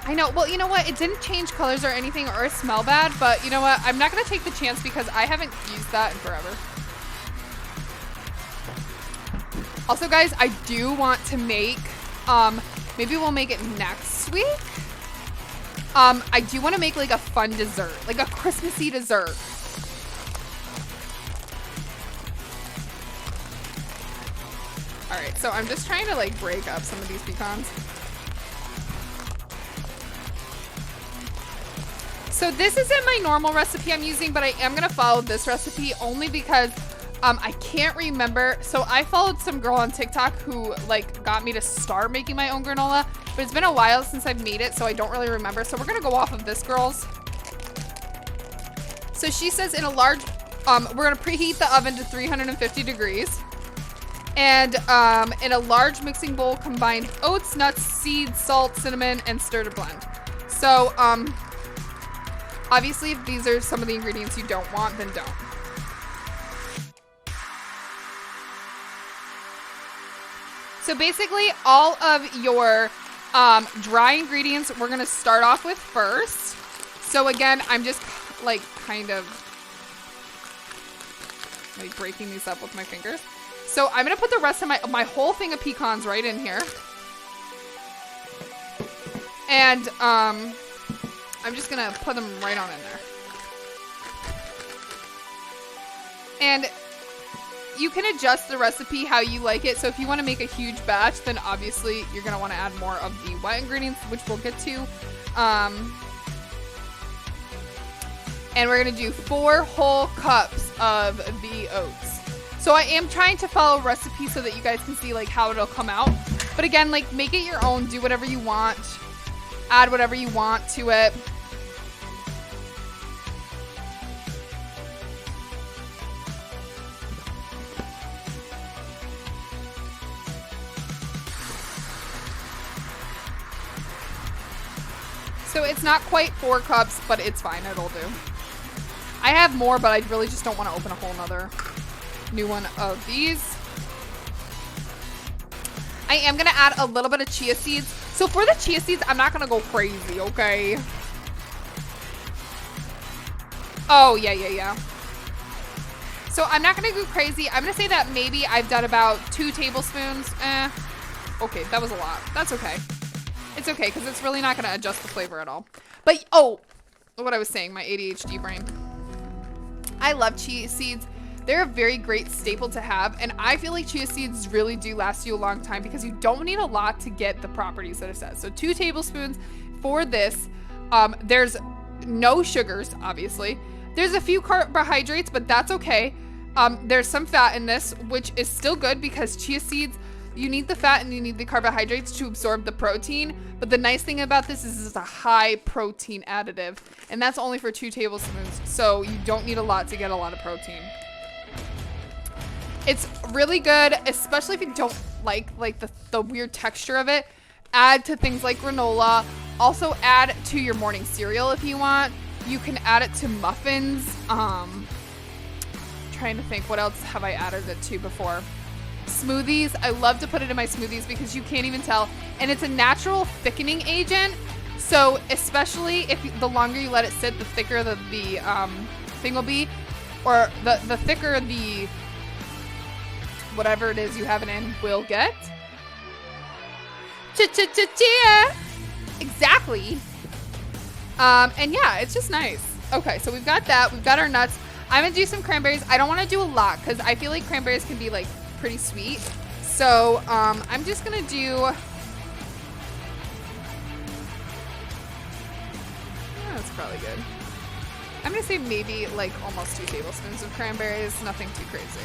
Speaker 1: I know. Well, you know what? It didn't change colors or anything or smell bad, but you know what? I'm not going to take the chance because I haven't used that in forever. Also, guys, I do want to make, maybe we'll make it next week. I do want to make like a fun dessert, like a Christmassy dessert. All right, so I'm just trying to like break up some of these pecans. So this isn't my normal recipe I'm using, but I am gonna follow this recipe only because I can't remember. So I followed some girl on TikTok who like got me to start making my own granola, but it's been a while since I've made it, so I don't really remember. So we're gonna go off of this girl's. So she says in a large, we're gonna preheat the oven to 350 degrees. And in a large mixing bowl, combine oats, nuts, seeds, salt, cinnamon, and stir to blend. So, obviously, if these are some of the ingredients you don't want, then don't. So basically, all of your dry ingredients we're gonna start off with first. So again, I'm just like kind of like breaking these up with my fingers. So I'm gonna put the rest of my whole thing of pecans right in here. And I'm just gonna put them right on in there. And you can adjust the recipe how you like it. So if you want to make a huge batch, then obviously you're gonna want to add more of the wet ingredients, which we'll get to. And we're gonna do 4 whole cups of the oats. So I am trying to follow recipes so that you guys can see like how it'll come out. But again, like make it your own, do whatever you want, add whatever you want to it. So it's not quite 4 cups, but it's fine, it'll do. I have more, but I really just don't want to open a whole nother new one of these. I am gonna add a little bit of chia seeds. So for the chia seeds, I'm not gonna go crazy, okay? Oh, yeah. So I'm not gonna go crazy. I'm gonna say that maybe I've done about 2 tablespoons. Okay, that was a lot. That's okay. It's okay, because it's really not gonna adjust the flavor at all. But, oh, what I was saying, my ADHD brain. I love chia seeds. They're a very great staple to have, and I feel like chia seeds really do last you a long time because you don't need a lot to get the properties that it says. So 2 tablespoons for this. There's no sugars, obviously. There's a few carbohydrates, but that's okay. There's some fat in this, which is still good because chia seeds, you need the fat and you need the carbohydrates to absorb the protein. But the nice thing about this is it's a high protein additive, and that's only for 2 tablespoons. So you don't need a lot to get a lot of protein. It's really good, especially if you don't like the weird texture of it. Add to things like granola. Also add to your morning cereal if you want. You can add it to muffins. Trying to think, what else have I added it to before? smoothies. I love to put it in my smoothies because you can't even tell. And it's a natural thickening agent. So especially if the longer you let it sit, the thicker the thing will be. Or the thicker the whatever it is you have it in will get. Ch-ch-ch-chia! Exactly. And yeah, it's just nice. Okay, so we've got that. We've got our nuts. I'm gonna do some cranberries. I don't want to do a lot because I feel like cranberries can be like pretty sweet. So I'm just gonna do. Oh, that's probably good. I'm gonna say maybe like almost 2 tablespoons of cranberries. Nothing too crazy.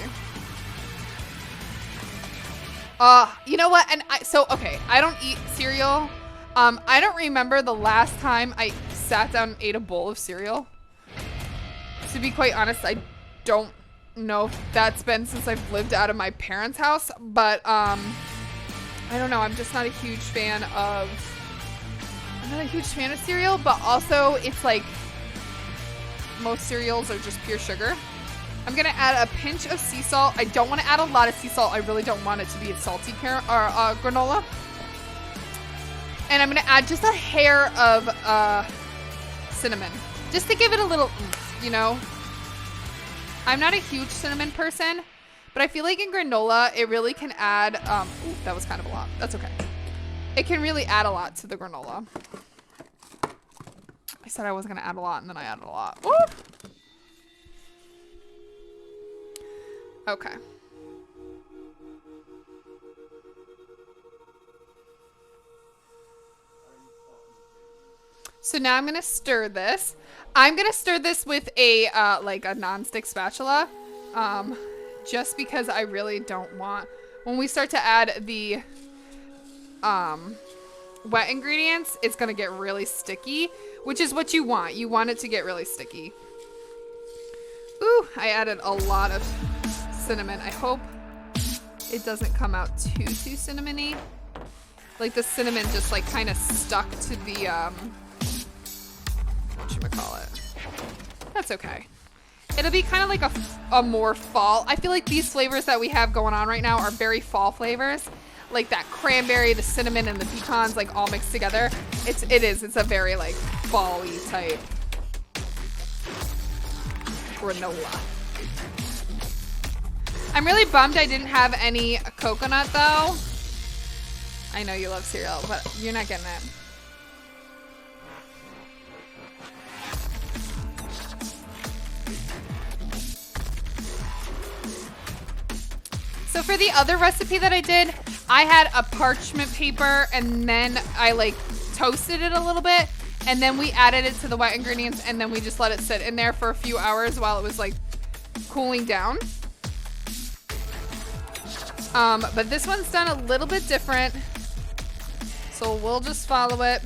Speaker 1: You know what? And okay, I don't eat cereal. I don't remember the last time I sat down and ate a bowl of cereal. To be quite honest, I don't know if that's been since I've lived out of my parents' house, but I don't know. I'm just not a huge fan of. I'm not a huge fan of cereal, but also it's like most cereals are just pure sugar. I'm gonna add a pinch of sea salt. I don't want to add a lot of sea salt. I really don't want it to be a salty granola. And I'm gonna add just a hair of cinnamon, just to give it a little oomph, you know? I'm not a huge cinnamon person, but I feel like in granola, it really can add, ooh, that was kind of a lot. That's okay. It can really add a lot to the granola. I said I wasn't gonna add a lot, and then I added a lot. Woo! Okay. So now I'm gonna stir this. I'm gonna stir this with a like a non-stick spatula, just because I really don't want, when we start to add the wet ingredients, it's gonna get really sticky, which is what you want. You want it to get really sticky. Ooh, I added a lot of cinnamon. I hope it doesn't come out too cinnamony. Like the cinnamon just like kind of stuck to the whatchamacallit. That's okay. It'll be kind of like a more fall. I feel like these flavors that we have going on right now are very fall flavors. Like that cranberry, the cinnamon, and the pecans like all mixed together. It's a very like fall-y type granola. I'm really bummed I didn't have any coconut though. I know you love cereal, but you're not getting it. So for the other recipe that I did, I had a parchment paper and then I like toasted it a little bit and then we added it to the wet ingredients and then we just let it sit in there for a few hours while it was like cooling down. But this one's done a little bit different. So we'll just follow it.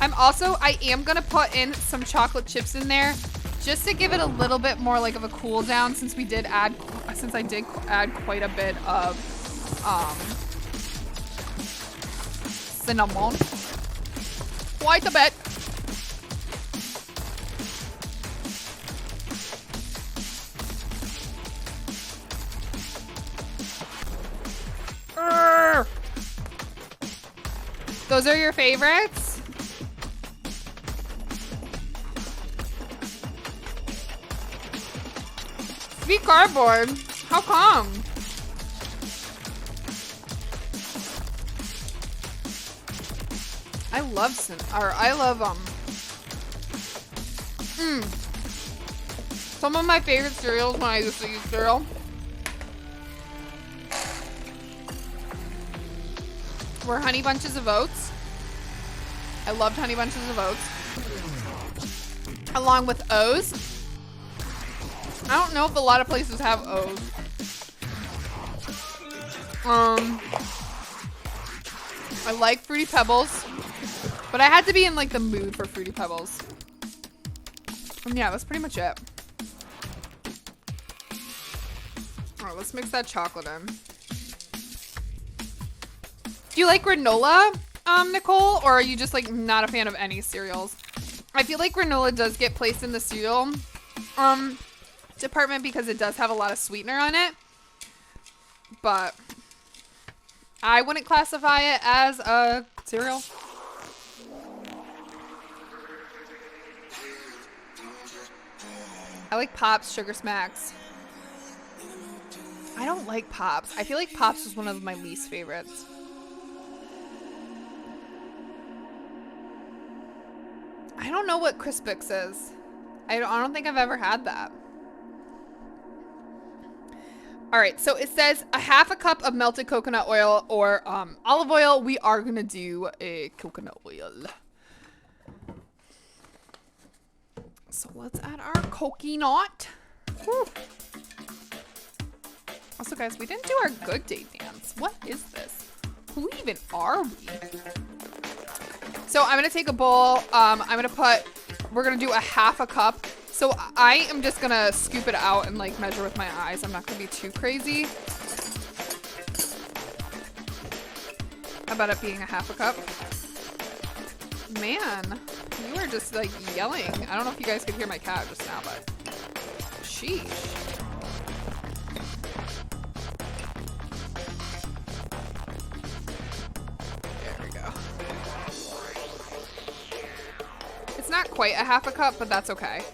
Speaker 1: I am gonna put in some chocolate chips in there just to give it a little bit more like of a cool down since I did add quite a bit of cinnamon. Quite a bit. Those are your favorites? Sweet cardboard. How come? I love some of my favorite cereals when I used to eat cereal were Honey Bunches of Oats. I loved Honey Bunches of Oats. Along with O's. I don't know if a lot of places have O's. I like Fruity Pebbles, but I had to be in like the mood for Fruity Pebbles. And yeah, that's pretty much it. All right, let's mix that chocolate in. Do you like granola, Nicole, or are you just like not a fan of any cereals? I feel like granola does get placed in the cereal department because it does have a lot of sweetener on it. But I wouldn't classify it as a cereal. I like Pops, Sugar Smacks. I don't like Pops. I feel like Pops is one of my least favorites. I don't know what Crispix is. I don't think I've ever had that. All right, so it says a half a cup of melted coconut oil or olive oil. We are gonna do a coconut oil. So let's add our coconut. Whew. Also, guys, we didn't do our good day dance. What is this? Who even are we? So I'm gonna take a bowl. We're gonna do a half a cup. So I am just gonna scoop it out and like measure with my eyes. I'm not gonna be too crazy about it being a half a cup. Man, you are just like yelling. I don't know if you guys could hear my cat just now, but sheesh. There we go. It's not quite a half a cup, but that's okay.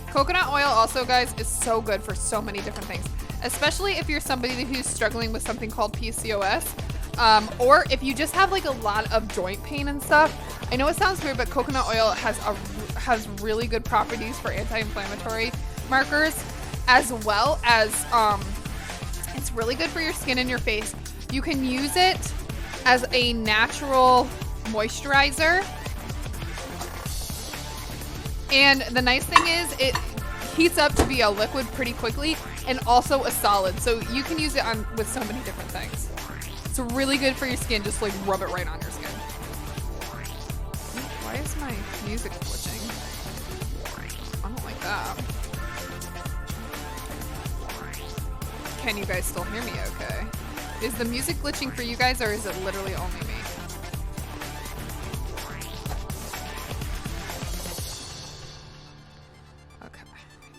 Speaker 1: Coconut oil also, guys, is so good for so many different things, especially if you're somebody who's struggling with something called PCOS, or if you just have like a lot of joint pain and stuff. I know it sounds weird, but coconut oil has really good properties for anti-inflammatory markers, as well as it's really good for your skin and your face. You can use it as a natural moisturizer. And the nice thing is it heats up to be a liquid pretty quickly and also a solid. So you can use it on with so many different things. It's really good for your skin. Just like rub it right on your skin. Why is my music glitching? I don't like that. Can you guys still hear me okay? Is the music glitching for you guys or is it literally only me?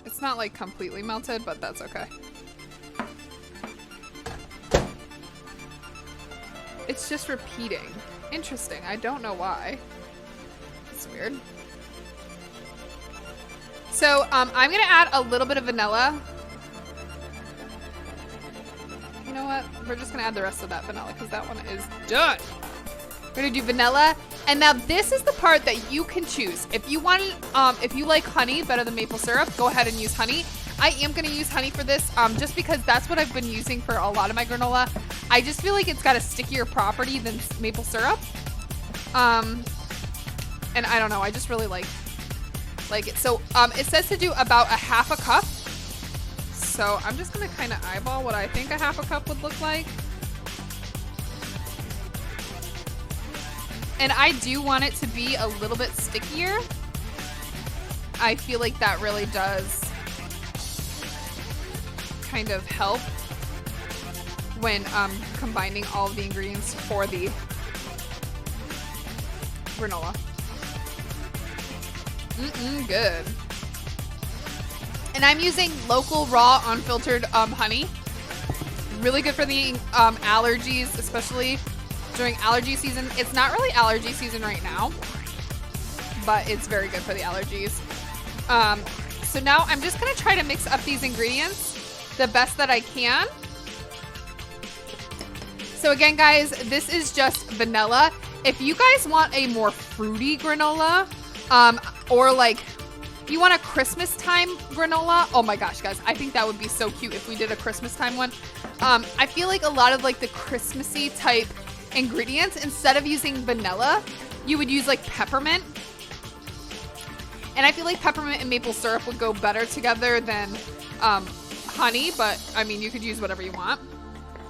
Speaker 1: It's not like completely melted, but that's okay. It's just repeating. Interesting. I don't know why. It's weird. So I'm gonna add a little bit of vanilla. You know what? We're just gonna add the rest of that vanilla because that one is done. We're gonna do vanilla. And now this is the part that you can choose. If you want, if you like honey better than maple syrup, go ahead and use honey. I am gonna use honey for this, just because that's what I've been using for a lot of my granola. I just feel like it's got a stickier property than maple syrup. And I don't know, I just really like it. So it says to do about a half a cup. So I'm just gonna kind of eyeball what I think a half a cup would look like. And I do want it to be a little bit stickier. I feel like that really does kind of help when combining all of the ingredients for the granola. Good. And I'm using local, raw, unfiltered honey. Really good for the allergies, especially during allergy season. It's not really allergy season right now, but it's very good for the allergies. So now I'm just gonna try to mix up these ingredients the best that I can. So again, guys, this is just vanilla. If you guys want a more fruity granola, or like if you want a Christmas time granola, oh my gosh, guys, I think that would be so cute if we did a Christmas time one. I feel like a lot of like the Christmassy type ingredients, instead of using vanilla, you would use like peppermint. And I feel like peppermint and maple syrup would go better together than honey, but I mean, you could use whatever you want.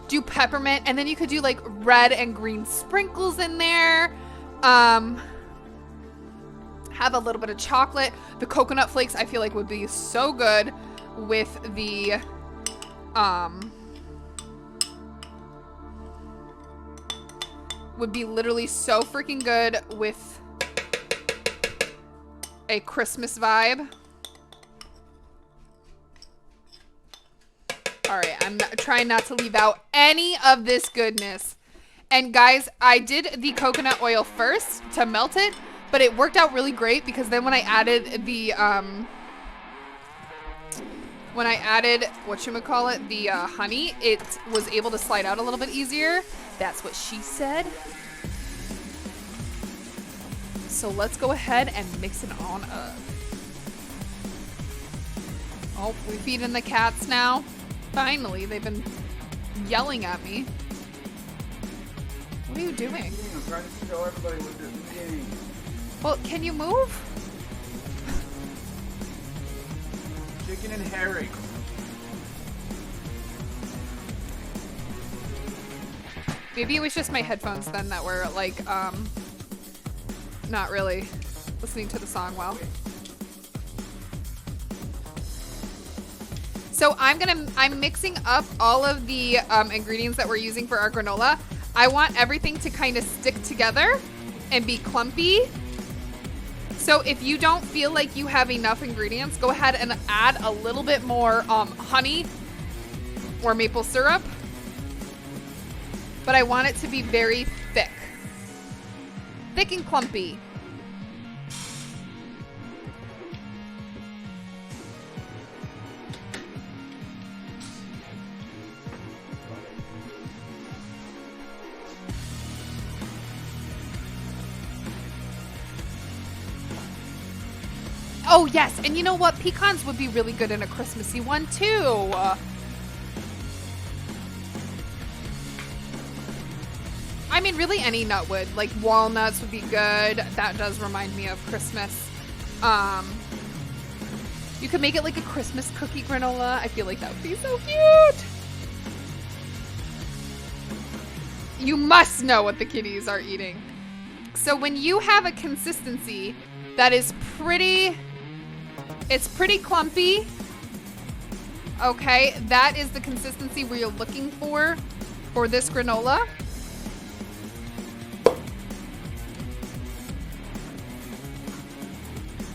Speaker 1: Do peppermint, and then you could do like red and green sprinkles in there. Have a little bit of chocolate. The coconut flakes I feel like would be so good with the would be literally so freaking good with a Christmas vibe. All right, I'm trying not to leave out any of this goodness. And guys, I did the coconut oil first to melt it, but it worked out really great because then when I added the, whatchamacallit, the honey, it was able to slide out a little bit easier. That's what she said. So let's go ahead and mix it on up. Oh, we're feeding the cats now. Finally, they've been yelling at me. What are you doing?
Speaker 2: I'm trying to show everybody what they're eating.
Speaker 1: Well, can you move?
Speaker 2: Chicken and herring.
Speaker 1: Maybe it was just my headphones then that were like, not really listening to the song well. So I'm mixing up all of the ingredients that we're using for our granola. I want everything to kind of stick together and be clumpy. So if you don't feel like you have enough ingredients, go ahead and add a little bit more honey or maple syrup. But I want it to be very thick. Thick and clumpy. Oh, yes. And you know what? Pecans would be really good in a Christmassy one, too. I mean, really any nut would. Like, walnuts would be good. That does remind me of Christmas. You could make it like a Christmas cookie granola. I feel like that would be so cute. You must know what the kitties are eating. So when you have a consistency that is pretty... It's pretty clumpy. Okay, that is the consistency where you're looking for this granola.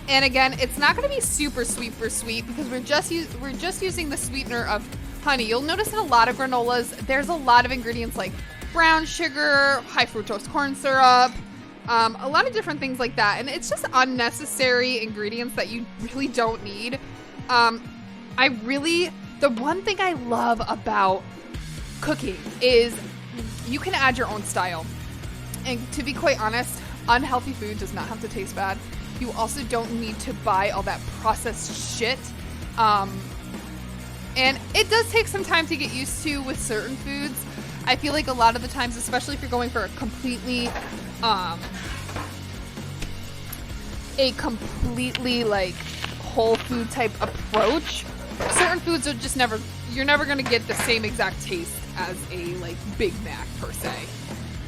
Speaker 1: And again, it's not going to be super sweet because we're just using the sweetener of honey. You'll notice in a lot of granolas, there's a lot of ingredients like brown sugar, high fructose corn syrup, a lot of different things like that. And it's just unnecessary ingredients that you really don't need. The one thing I love about cooking is you can add your own style. And to be quite honest, unhealthy food does not have to taste bad. You also don't need to buy all that processed shit. And it does take some time to get used to with certain foods. I feel like a lot of the times, especially if you're going for a completely like whole food type approach, certain foods are just you're never going to get the same exact taste as a like Big Mac per se,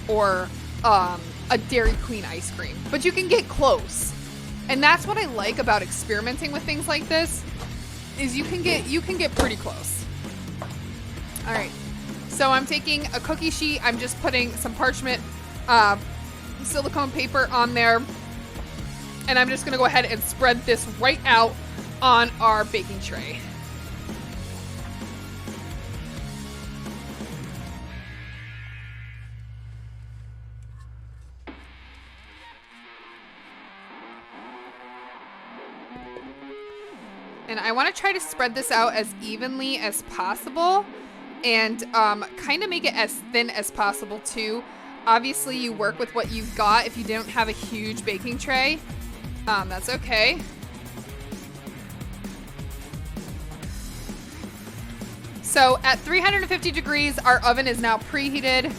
Speaker 1: or a Dairy Queen ice cream, but you can get close. And that's what I like about experimenting with things like this, is you can get pretty close. All right, so I'm taking a cookie sheet. I'm just putting some parchment, silicone paper on there, and I'm just gonna go ahead and spread this right out on our baking tray. And I want to try to spread this out as evenly as possible, and kind of make it as thin as possible too. Obviously, you work with what you've got. If you don't have a huge baking tray, that's okay. So at 350 degrees, our oven is now preheated.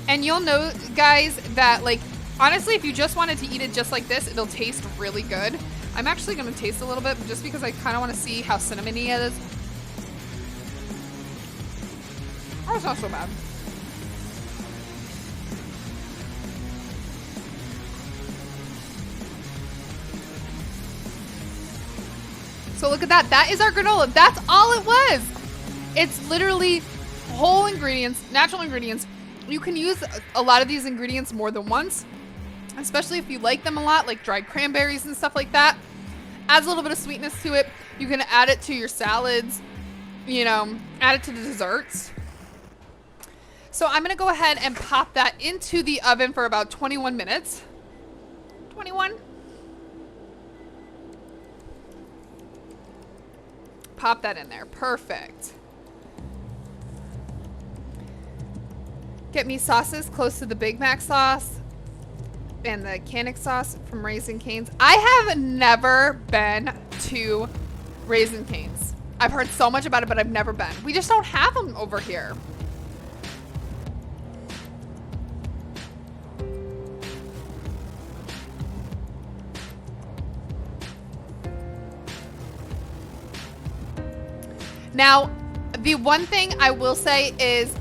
Speaker 1: And you'll know, guys, that like, honestly, if you just wanted to eat it just like this, it'll taste really good. I'm actually going to taste a little bit just because I kind of want to see how cinnamony it is. Oh, it's not so bad. So look at that. That is our granola. That's all it was. It's literally whole ingredients, natural ingredients. You can use a lot of these ingredients more than once, especially if you like them a lot, like dried cranberries and stuff like that. Adds a little bit of sweetness to it. You can add it to your salads, you know, add it to the desserts. So I'm gonna go ahead and pop that into the oven for about 21 minutes. 21. Pop that in there. Perfect. Get me sauces close to the Big Mac sauce and the Canic sauce from Raising Cane's. I have never been to Raising Cane's. I've heard so much about it, but I've never been. We just don't have them over here. Now, the one thing I will say is,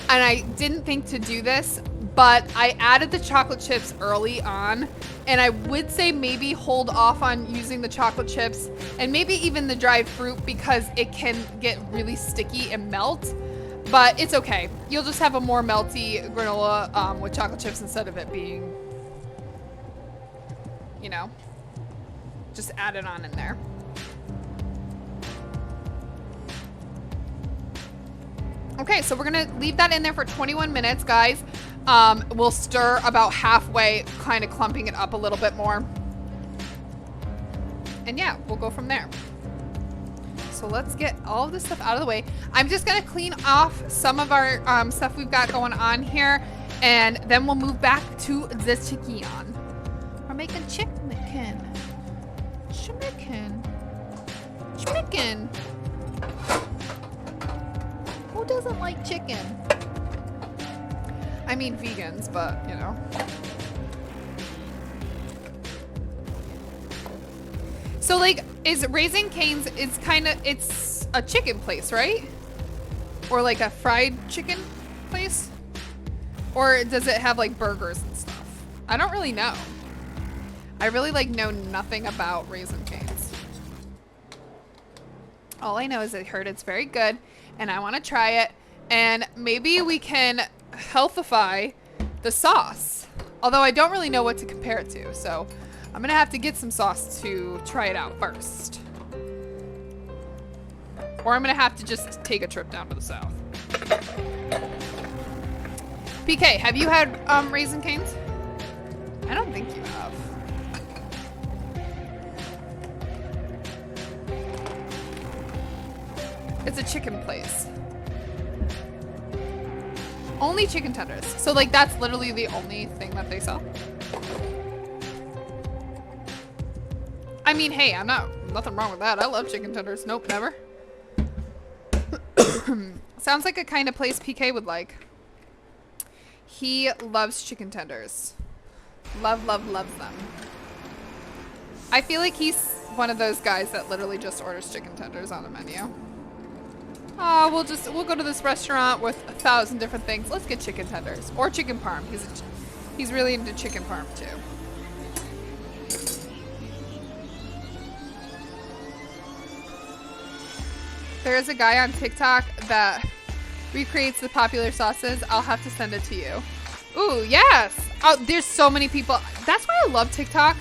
Speaker 1: and I didn't think to do this, but I added the chocolate chips early on, and I would say maybe hold off on using the chocolate chips and maybe even the dried fruit because it can get really sticky and melt, but it's okay. You'll just have a more melty granola with chocolate chips instead of it being, you know, just add it on in there. Okay, so we're gonna leave that in there for 21 minutes, guys. We'll stir about halfway, kind of clumping it up a little bit more. And yeah, we'll go from there. So let's get all of this stuff out of the way. I'm just gonna clean off some of our stuff we've got going on here, and then we'll move back to the chicken. We're making chimiken. Chimiken. Chimiken. Who doesn't like chicken? I mean vegans, but you know. So like, is Raising Cane's, it's a chicken place, right? Or like a fried chicken place? Or does it have like burgers and stuff? I don't really know. I really like know nothing about Raising Cane's. All I know is I heard it's very good and I want to try it, and maybe we can healthify the sauce. Although I don't really know what to compare it to, so I'm gonna have to get some sauce to try it out first. Or I'm gonna have to just take a trip down to the south. PK, have you had Raising Cane's? I don't think you have. It's a chicken place. Only chicken tenders. So like that's literally the only thing that they sell. I mean, hey, nothing wrong with that. I love chicken tenders. Nope, never. Sounds like a kind of place PK would like. He loves chicken tenders. Loves them. I feel like he's one of those guys that literally just orders chicken tenders on the menu. Oh, we'll go to this restaurant with 1,000 different things. Let's get chicken tenders or chicken parm. He's really into chicken parm too. There is a guy on TikTok that recreates the popular sauces. I'll have to send it to you. Ooh, yes. Oh, there's so many people. That's why I love TikTok.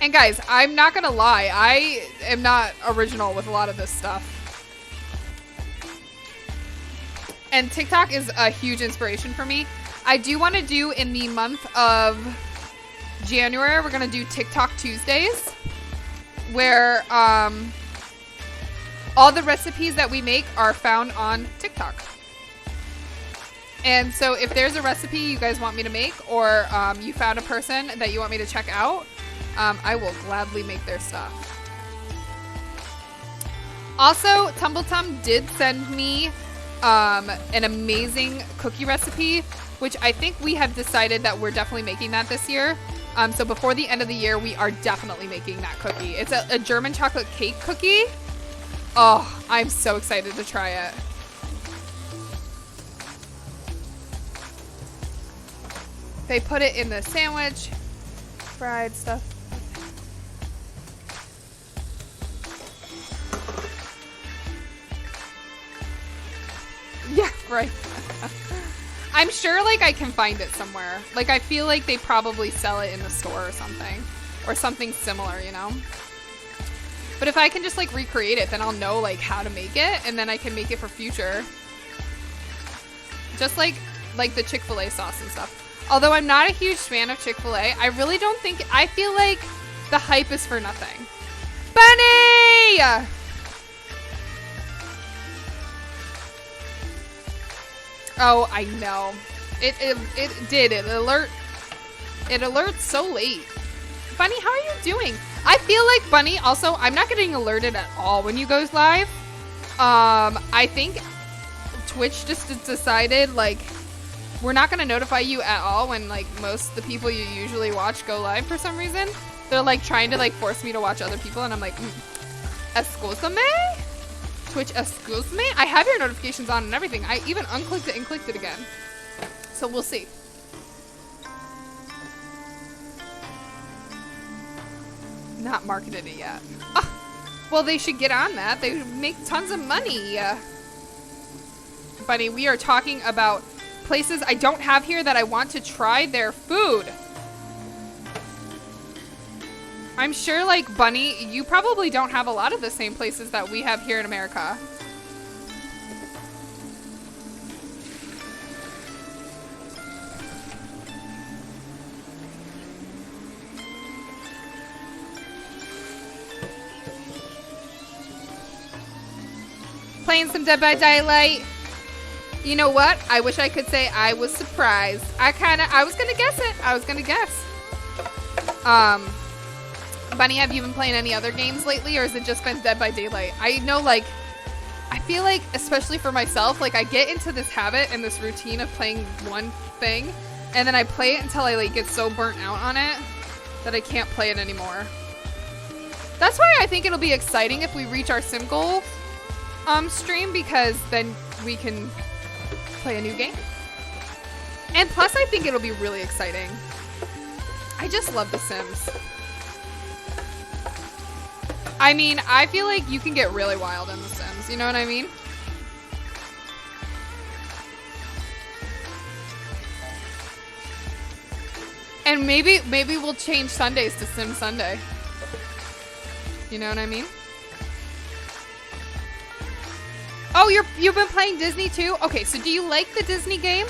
Speaker 1: And guys, I'm not gonna lie, I am not original with a lot of this stuff. And TikTok is a huge inspiration for me. I do want to do in the month of January, we're gonna do TikTok Tuesdays, where all the recipes that we make are found on TikTok. And so if there's a recipe you guys want me to make, or you found a person that you want me to check out, I will gladly make their stuff. Also, Tumbletum did send me an amazing cookie recipe, which I think we have decided that we're definitely making that this year. So before the end of the year, we are definitely making that cookie. It's a German chocolate cake cookie. Oh, I'm so excited to try it. They put it in the sandwich, fried stuff. Right. I'm sure, like, I can find it somewhere. Like, I feel like they probably sell it in the store or something. Or something similar, you know? But if I can just, like, recreate it, then I'll know, like, how to make it. And then I can make it for future. Just like the Chick-fil-A sauce and stuff. Although I'm not a huge fan of Chick-fil-A, I really don't think... I feel like the hype is for nothing. Bunny! Oh, I know. It did. It alerts so late. Bunny, how are you doing? I feel like Bunny, also, I'm not getting alerted at all when you go live. I think Twitch just decided, like, we're not going to notify you at all when, like, most of the people you usually watch go live for some reason. They're, like, trying to, like, force me to watch other people, and I'm like, excuse me? Twitch, excuse me? I have your notifications on and everything. I even unclicked it and clicked it again. So we'll see. Not marketed it yet. Ah, well, they should get on that. They make tons of money. Bunny, we are talking about places I don't have here that I want to try their food. I'm sure, like, Bunny, you probably don't have a lot of the same places that we have here in America. Playing some Dead by Daylight. You know what? I wish I could say I was surprised. I was gonna guess it. I was gonna guess. Bunny, have you been playing any other games lately, or has it just been Dead by Daylight? I know, like, I feel like, especially for myself, like, I get into this habit and this routine of playing one thing, and then I play it until I, like, get so burnt out on it that I can't play it anymore. That's why I think it'll be exciting if we reach our sim goal stream, because then we can play a new game. And plus, I think it'll be really exciting. I just love The Sims. I mean, I feel like you can get really wild in The Sims, you know what I mean? And maybe we'll change Sundays to Sim Sunday. You know what I mean? Oh, you've been playing Disney too? Okay, so do you like the Disney game?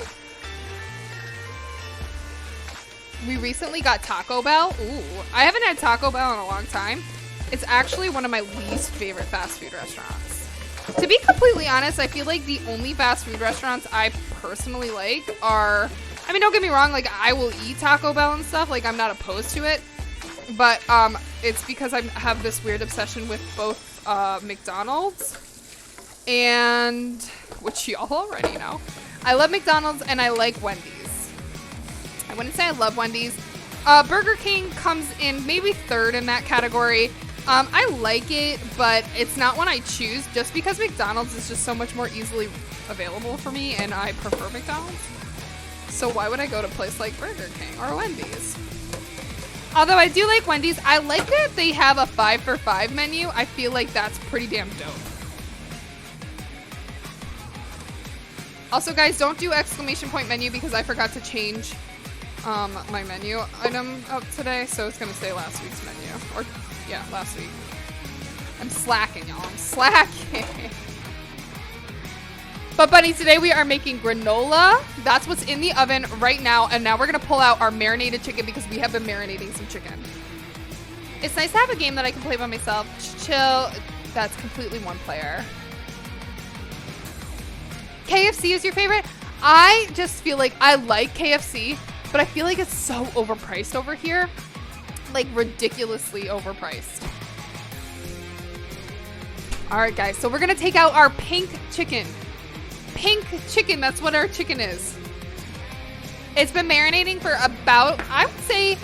Speaker 1: We recently got Taco Bell. Ooh, I haven't had Taco Bell in a long time. It's actually one of my least favorite fast food restaurants. To be completely honest, I feel like the only fast food restaurants I personally like are... I mean, don't get me wrong, like, I will eat Taco Bell and stuff. Like, I'm not opposed to it. But it's because I have this weird obsession with both McDonald's and... which y'all already know. I love McDonald's and I like Wendy's. I wouldn't say I love Wendy's. Burger King comes in maybe third in that category. I like it, but it's not one I choose just because McDonald's is just so much more easily available for me and I prefer McDonald's. So why would I go to a place like Burger King or Wendy's? Although I do like Wendy's, I like that they have a 5 for $5 menu. I feel like that's pretty damn dope. Also, guys, don't do exclamation point menu because I forgot to change my menu item up today, so it's gonna say last week's menu. Or, yeah, last week. I'm slacking, y'all. I'm slacking. But, Bunny, today we are making granola. That's what's in the oven right now, and now we're gonna pull out our marinated chicken because we have been marinating some chicken. It's nice to have a game that I can play by myself. Chill. That's completely one player. KFC is your favorite? I just feel like I like KFC, but I feel like it's so overpriced over here. Like, ridiculously overpriced. Alright, guys, so we're gonna take out our pink chicken. Pink chicken, that's what our chicken is. It's been marinating for about, I would say,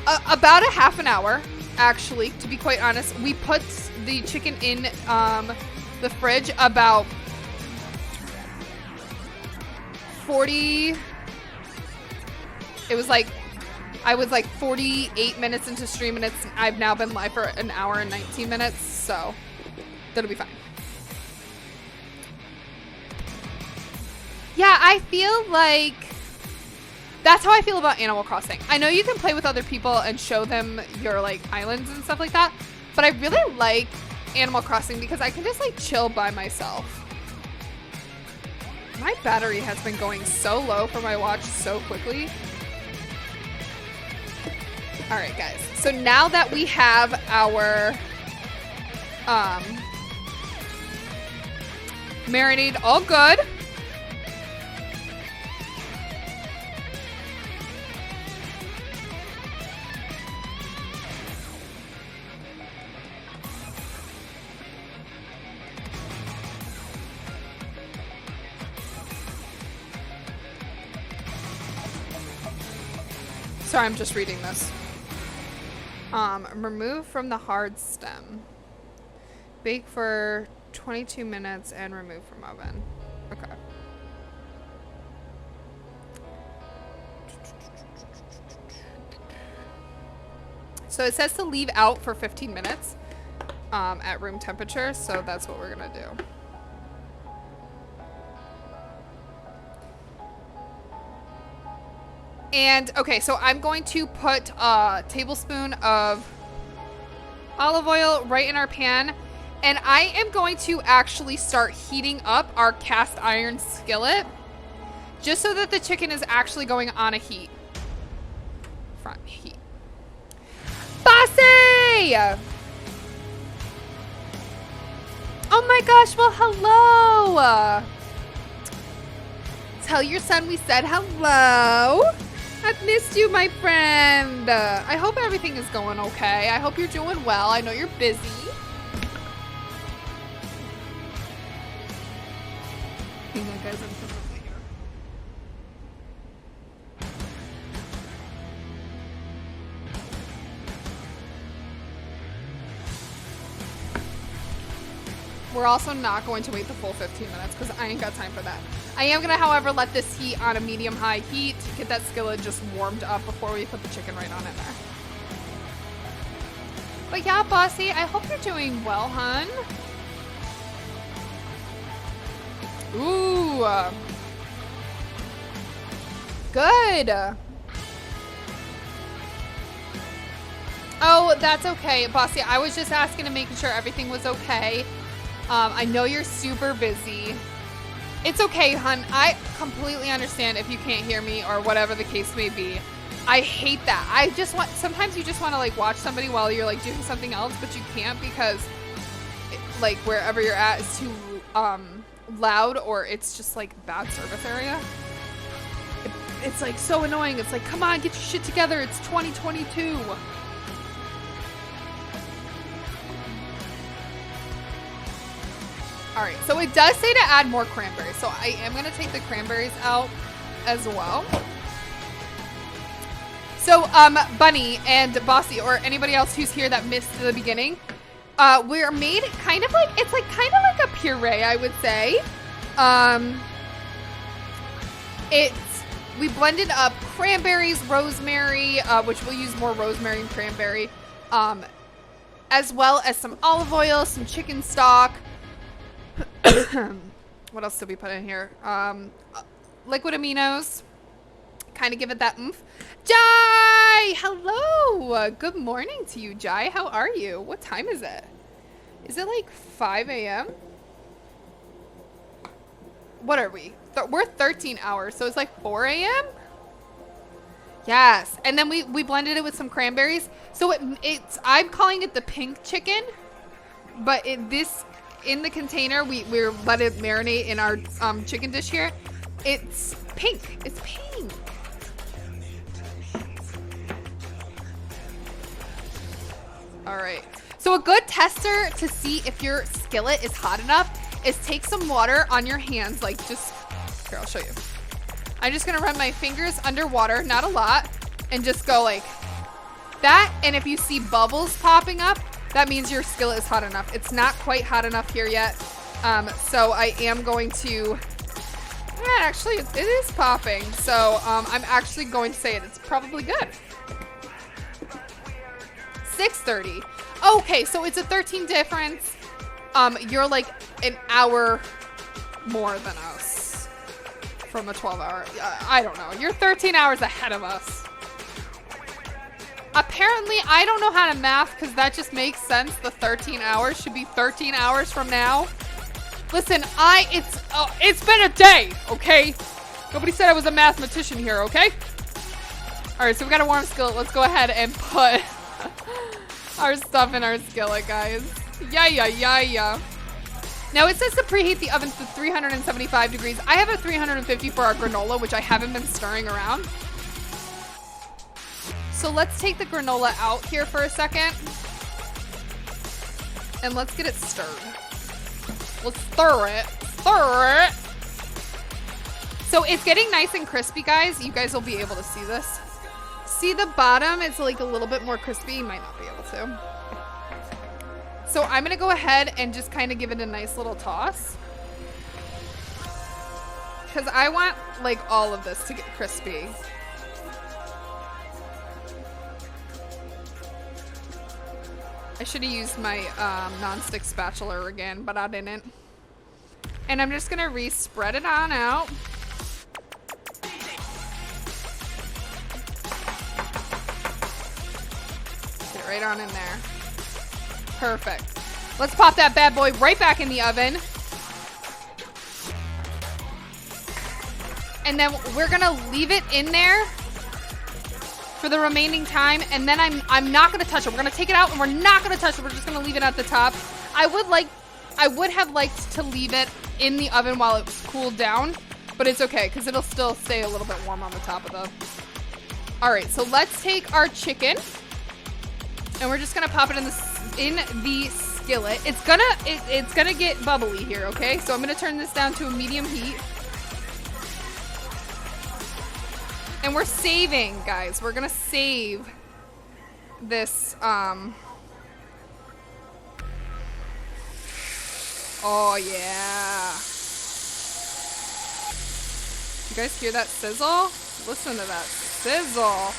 Speaker 1: about a half an hour, actually, to be quite honest. We put the chicken in the fridge about 40, it was like, I was like 48 minutes into stream and I've now been live for an hour and 19 minutes, so that'll be fine. Yeah, I feel like that's how I feel about Animal Crossing. I know you can play with other people and show them your like islands and stuff like that, but I really like Animal Crossing because I can just like chill by myself. My battery has been going so low for my watch so quickly. All right, guys. So now that we have our marinade all good, sorry, I'm just reading this. Remove from the hard stem. Bake for 22 minutes and remove from oven. Okay. So it says to leave out for 15 minutes at room temperature, so that's what we're gonna do. And okay, so I'm going to put a tablespoon of olive oil right in our pan, and I am going to actually start heating up our cast iron skillet just so that the chicken is actually going on a heat. Front heat. Bossy! Oh my gosh, well hello! Tell your son we said hello. I've missed you, my friend. I hope everything is going okay. I hope you're doing well. I know you're busy. Hang on, guys. I'm putting my hair. We're also not going to wait the full 15 minutes because I ain't got time for that. I am going to, however, let this heat on a medium-high heat to get that skillet just warmed up before we put the chicken right on in there. But yeah, Bossy, I hope you're doing well, hun. Ooh. Good. Oh, that's okay, Bossy. I was just asking to make sure everything was okay. I know you're super busy. It's okay, hun. I completely understand if you can't hear me or whatever the case may be. I hate that. I just want, sometimes you just want to like watch somebody while you're like doing something else, but you can't because like wherever you're at is too loud or it's just like bad service area. It's like so annoying. It's like, come on, get your shit together. It's 2022. All right, so it does say to add more cranberries. So I am gonna take the cranberries out as well. So Bunny and Bossy or anybody else who's here that missed the beginning, we're made kind of like, it's like kind of like a puree, I would say. We blended up cranberries, rosemary, which we'll use more rosemary and cranberry, as well as some olive oil, some chicken stock. What else did we put in here? Liquid aminos. Kind of give it that oomph. Jai! Hello! Good morning to you, Jai. How are you? What time is it? Is it like 5 a.m.? What are we? We're 13 hours, so it's like 4 a.m.? Yes. And then we blended it with some cranberries. So it's I'm calling it the pink chicken, but in the container, we're let it marinate in our chicken dish here. It's pink. It's pink. All right. So a good tester to see if your skillet is hot enough is take some water on your hands. Like just, here, I'll show you. I'm just going to run my fingers underwater, not a lot, and just go like that. And if you see bubbles popping up, that means your skillet is hot enough. It's not quite hot enough here yet. So I am going to, actually it is popping. So I'm actually going to say it's probably good. 6:30. Okay, so it's a 13 difference. You're like an hour more than us. from a 12-hour. I don't know. You're 13 hours ahead of us. Apparently, I don't know how to math because that just makes sense. The 13 hours should be 13 hours from now. Listen, it's been a day, okay? Nobody said I was a mathematician here, okay? All right, so we got a warm skillet. Let's go ahead and put our stuff in our skillet, guys. Yeah. Now it says to preheat the oven to 375 degrees. I have a 350 for our granola, which I haven't been stirring around. So let's take the granola out here for a second. And let's get it stirred. Let's stir it. Stir it. So it's getting nice and crispy, guys. You guys will be able to see this. See the bottom? It's like a little bit more crispy. You might not be able to. So I'm going to go ahead and just kind of give it a nice little toss. Because I want like all of this to get crispy. I should have used my non-stick spatula again, but I didn't. And I'm just going to re-spread it on out. Get it right on in there. Perfect. Let's pop that bad boy right back in the oven. And then we're going to leave it in there for the remaining time, and then I'm not gonna touch it. We're gonna take it out and we're not gonna touch it. We're just gonna leave it at the top. I would have liked to leave it in the oven while it was cooled down, but it's okay because it'll still stay a little bit warm on the top of the. All right, so let's take our chicken and we're just gonna pop it in the skillet. It's gonna get bubbly here, okay? So I'm gonna turn this down to a medium heat. And we're saving, guys. We're gonna save this, oh yeah. You guys hear that sizzle? Listen to that sizzle.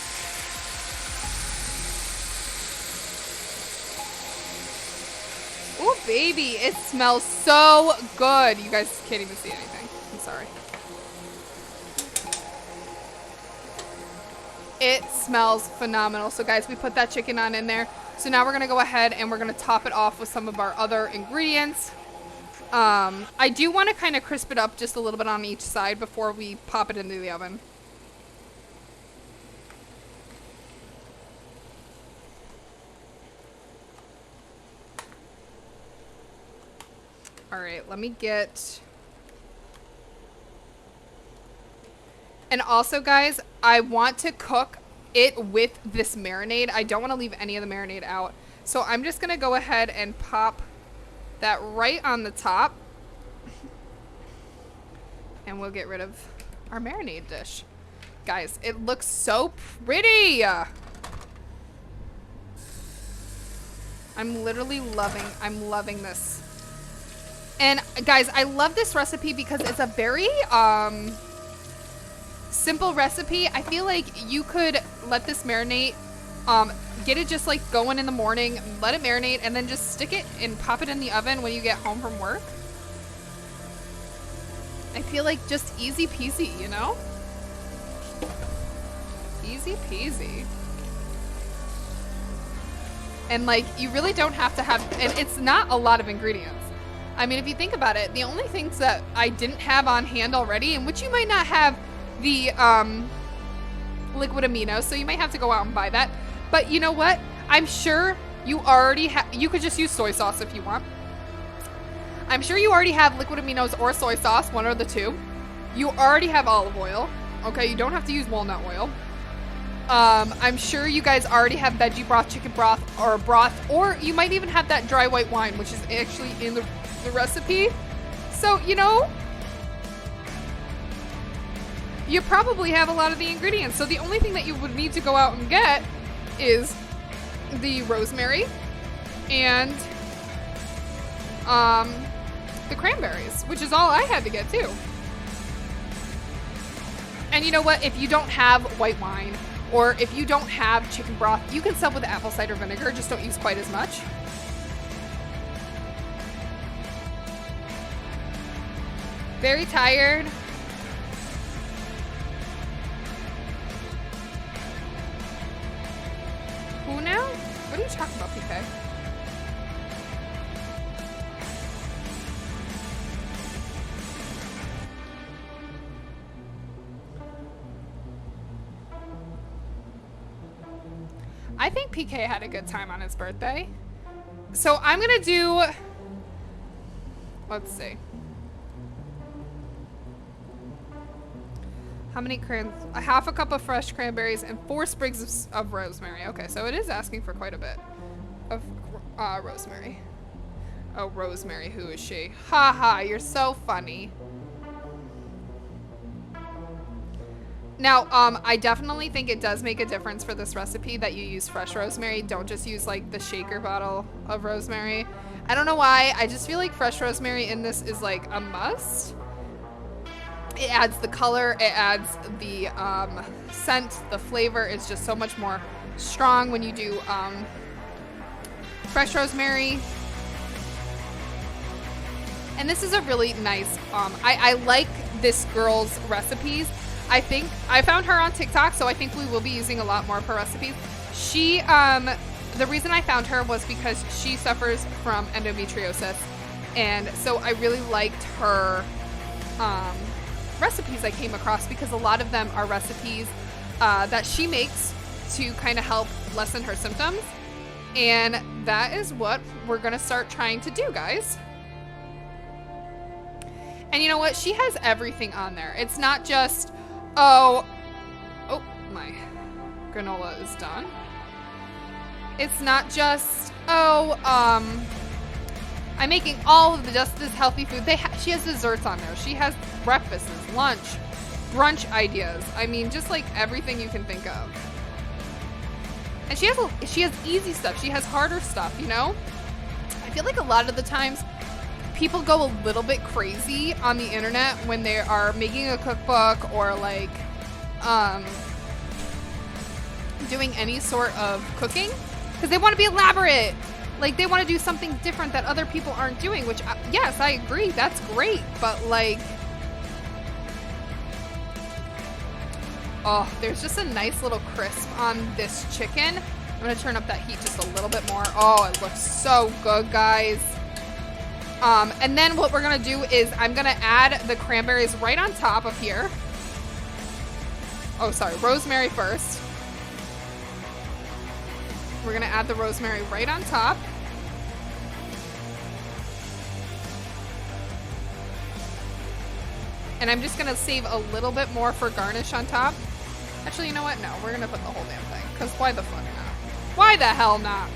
Speaker 1: Ooh, baby, it smells so good. You guys can't even see anything. I'm sorry. It smells phenomenal. So guys, we put that chicken on in there. So now we're gonna go ahead and we're gonna top it off with some of our other ingredients. I do want to kind of crisp it up just a little bit on each side before we pop it into the oven. All right, let me get... And also, guys, I want to cook it with this marinade. I don't want to leave any of the marinade out. So I'm just going to go ahead and pop that right on the top. And we'll get rid of our marinade dish. Guys, it looks so pretty. I'm loving this. And guys, I love this recipe because it's a very, simple recipe. I feel like you could let this marinate, get it just like going in the morning, let it marinate, and then just stick it and pop it in the oven when you get home from work. I feel like just easy peasy, you know? Easy peasy. And like, you really don't have to have, and it's not a lot of ingredients. I mean, if you think about it, the only things that I didn't have on hand already, and which you might not have the liquid amino, so you might have to go out and buy that. But you know what? I'm sure you already have, you could just use soy sauce if you want. I'm sure you already have liquid aminos or soy sauce, one or the two. You already have olive oil. Okay, you don't have to use walnut oil. I'm sure you guys already have veggie broth, chicken broth, or you might even have that dry white wine, which is actually in the recipe. So, you know, you probably have a lot of the ingredients. So the only thing that you would need to go out and get is the rosemary and the cranberries, which is all I had to get too. And you know what? If you don't have white wine, or if you don't have chicken broth, you can sub with apple cider vinegar, just don't use quite as much. Very tired. you talking about, PK? I think PK had a good time on his birthday. So I'm gonna do, let's see. How many a half a cup of fresh cranberries and 4 sprigs of rosemary. Okay, so it is asking for quite a bit of rosemary. Oh, Rosemary, who is she? Ha ha, you're so funny. Now, I definitely think it does make a difference for this recipe that you use fresh rosemary. Don't just use like the shaker bottle of rosemary. I don't know why. I just feel like fresh rosemary in this is like a must. It adds the color, it adds the scent, the flavor is just so much more strong when you do fresh rosemary. And this is a really nice, I like this girl's recipes. I think I found her on TikTok, so I think we will be using a lot more of her recipes. She, the reason I found her was because she suffers from endometriosis. And so I really liked her recipes I came across because a lot of them are recipes that she makes to kind of help lessen her symptoms. And that is what we're going to start trying to do, guys. And you know what? She has everything on there. It's not just, oh, my granola is done. It's not just, I'm making all of just this healthy food. She has desserts on there. She has breakfasts, lunch, brunch ideas. I mean, just like everything you can think of. And she has easy stuff. She has harder stuff, you know? I feel like a lot of the times people go a little bit crazy on the internet when they are making a cookbook or like doing any sort of cooking because they want to be elaborate. Like they want to do something different that other people aren't doing, which yes, I agree. That's great. But like, oh, there's just a nice little crisp on this chicken. I'm going to turn up that heat just a little bit more. Oh, it looks so good, guys. And then what we're going to do is I'm going to add the cranberries right on top of here. Oh, sorry, rosemary first. We're going to add the rosemary right on top. And I'm just going to save a little bit more for garnish on top. Actually, you know what? No, we're going to put the whole damn thing. Because why the fuck not? Why the hell not?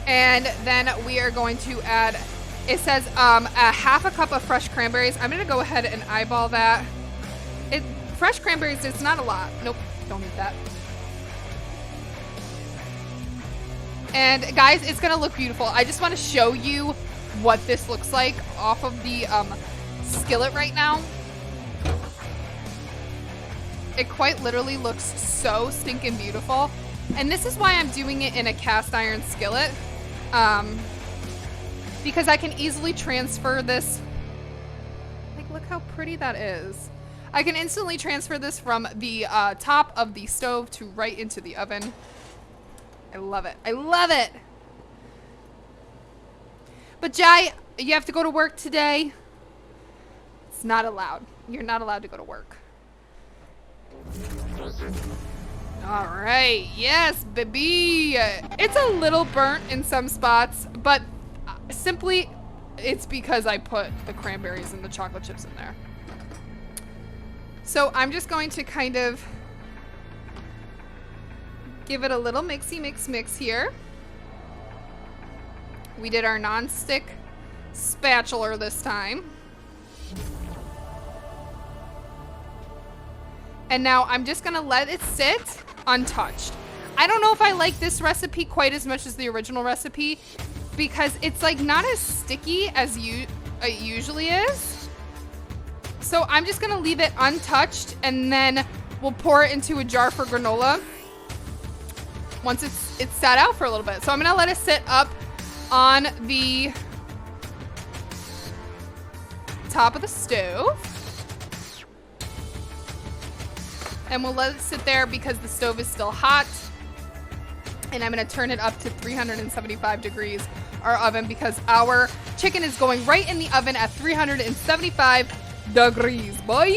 Speaker 1: And then we are going to add, it says a half a cup of fresh cranberries. I'm going to go ahead and eyeball that. Fresh cranberries, it's not a lot. Nope, don't need that. And guys, it's going to look beautiful. I just want to show you what this looks like off of the skillet right now. It quite literally looks so stinking beautiful. And this is why I'm doing it in a cast iron skillet. Because I can easily transfer this. Like, look how pretty that is. I can instantly transfer this from the top of the stove to right into the oven. I love it. I love it. But Jai, you have to go to work today. It's not allowed. You're not allowed to go to work. All right. Yes, baby. It's a little burnt in some spots, but simply it's because I put the cranberries and the chocolate chips in there. So I'm just going to kind of give it a little mix here. We did our non-stick spatula this time. And now I'm just gonna let it sit untouched. I don't know if I like this recipe quite as much as the original recipe because it's like not as sticky as it usually is. So I'm just gonna leave it untouched and then we'll pour it into a jar for granola once it's sat out for a little bit. So I'm gonna let it sit up on the top of the stove. And we'll let it sit there because the stove is still hot. And I'm gonna turn it up to 375 degrees, our oven, because our chicken is going right in the oven at 375 degrees, boy.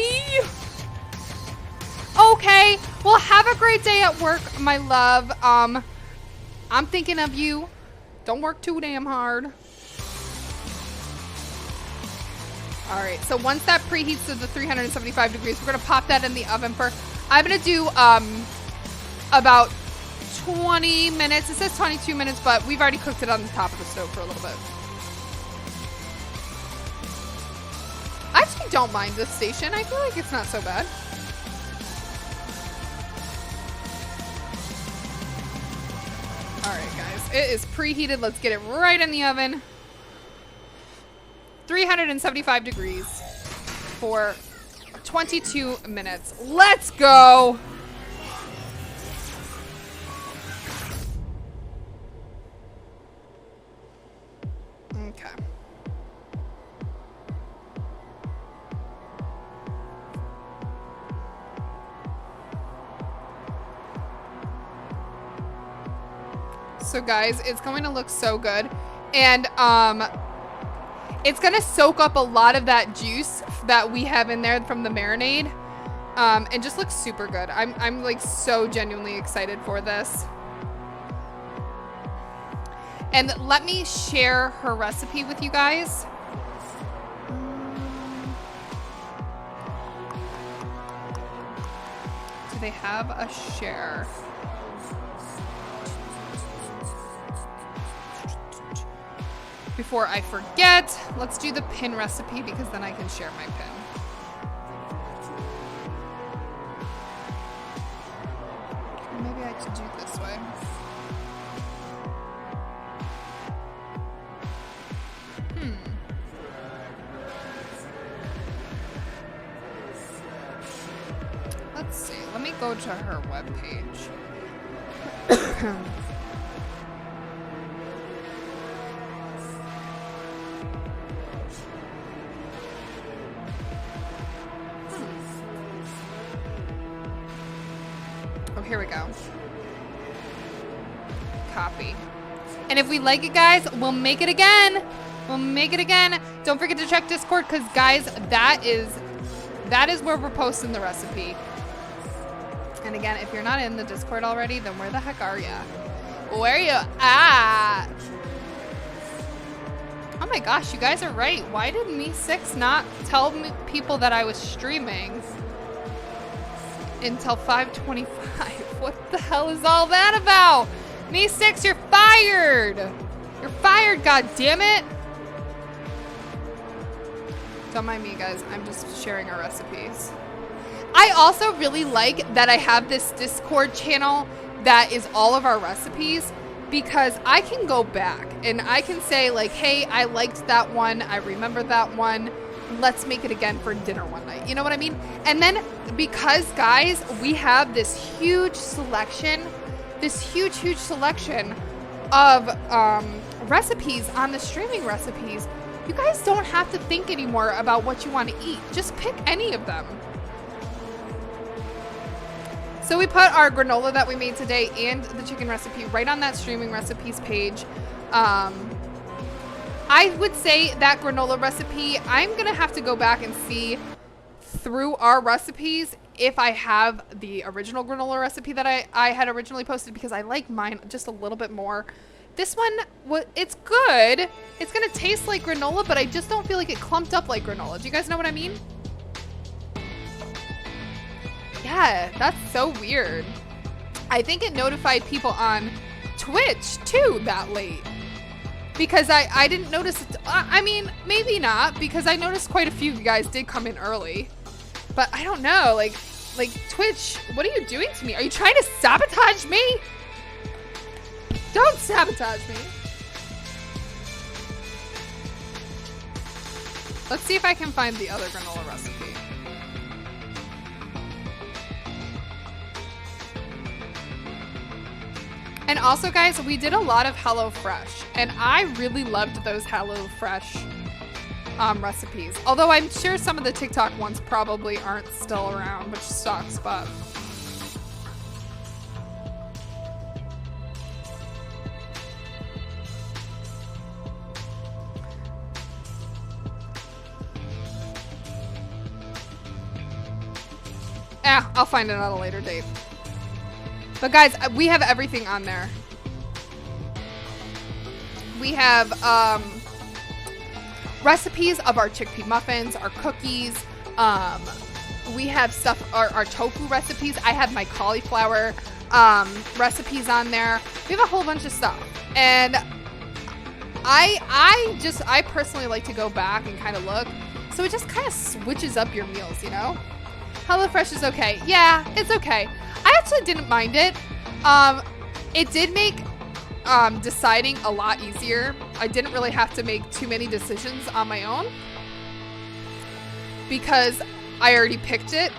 Speaker 1: Okay, well, have a great day at work, my love. I'm thinking of you. Don't work too damn hard. All right, so once that preheats to the 375 degrees, we're gonna pop that in the oven for, I'm gonna do about 20 minutes. It says 22 minutes, but we've already cooked it on the top of the stove for a little bit. I actually don't mind this station. I feel like it's not so bad. All right, guys, it is preheated. Let's get it right in the oven. 375 degrees for 22 minutes. Let's go. Okay. So guys, it's going to look so good. And it's gonna soak up a lot of that juice that we have in there from the marinade, and just looks super good. I'm like so genuinely excited for this. And let me share her recipe with you guys. Do they have a share? Before I forget, let's do the pin recipe because then I can share my pin. Maybe I should do it this way. Let's see. Let me go to her webpage. Here we go. Copy. And if we like it, guys, we'll make it again. We'll make it again. Don't forget to check Discord because, guys, that is where we're posting the recipe. And again, if you're not in the Discord already, then where the heck are ya? Where you at? Oh my gosh, you guys are right. Why did Me6 not tell people that I was streaming until 5:25? What the hell is all that about? Me6, you're fired. You're fired, god damn it. Don't mind me, guys. I'm just sharing our recipes. I also really like that I have this Discord channel that is all of our recipes because I can go back and I can say like, hey, I liked that one. I remember that one. Let's make it again for dinner one night. You know what I mean? And then because, guys, we have this huge selection of recipes on the streaming recipes, you guys don't have to think anymore about what you want to eat. Just pick any of them. So we put our granola that we made today and the chicken recipe right on that streaming recipes page. I would say that granola recipe, I'm going to have to go back and see through our recipes if I have the original granola recipe that I had originally posted because I like mine just a little bit more. This one, it's good. It's going to taste like granola, but I just don't feel like it clumped up like granola. Do you guys know what I mean? Yeah, that's so weird. I think it notified people on Twitch too that late. Because I didn't notice it. I mean, maybe not, because I noticed quite a few of you guys did come in early. But I don't know, like Twitch, what are you doing to me? Are you trying to sabotage me? Don't sabotage me. Let's see if I can find the other granola recipe. And also, guys, we did a lot of HelloFresh, and I really loved those HelloFresh recipes. Although I'm sure some of the TikTok ones probably aren't still around, which sucks, but I'll find it at a later date. But guys, we have everything on there. We have recipes of our chickpea muffins, our cookies. We have stuff, our tofu recipes. I have my cauliflower recipes on there. We have a whole bunch of stuff. And I personally like to go back and kind of look. So it just kind of switches up your meals, you know? HelloFresh is okay. Yeah, it's okay. I actually didn't mind it. It did make deciding a lot easier. I didn't really have to make too many decisions on my own because I already picked it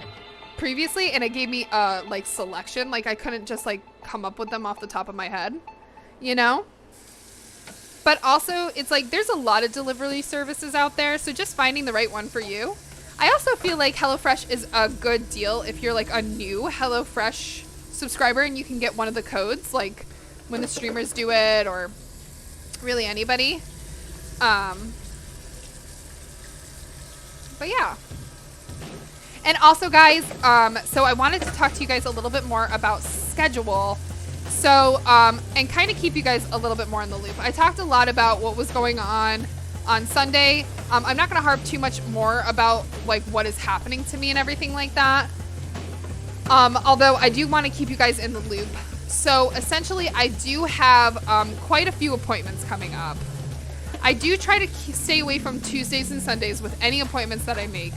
Speaker 1: previously and it gave me a like selection. Like I couldn't just like come up with them off the top of my head, you know? But also it's like there's a lot of delivery services out there, so just finding the right one for you. I also feel like HelloFresh is a good deal if you're like a new HelloFresh subscriber and you can get one of the codes like when the streamers do it or really anybody. But yeah. And also guys, so I wanted to talk to you guys a little bit more about schedule. So, and kind of keep you guys a little bit more in the loop. I talked a lot about what was going on Sunday. I'm not going to harp too much more about like what is happening to me and everything like that. Although I do want to keep you guys in the loop. So essentially I do have quite a few appointments coming up. I do try to stay away from Tuesdays and Sundays with any appointments that I make.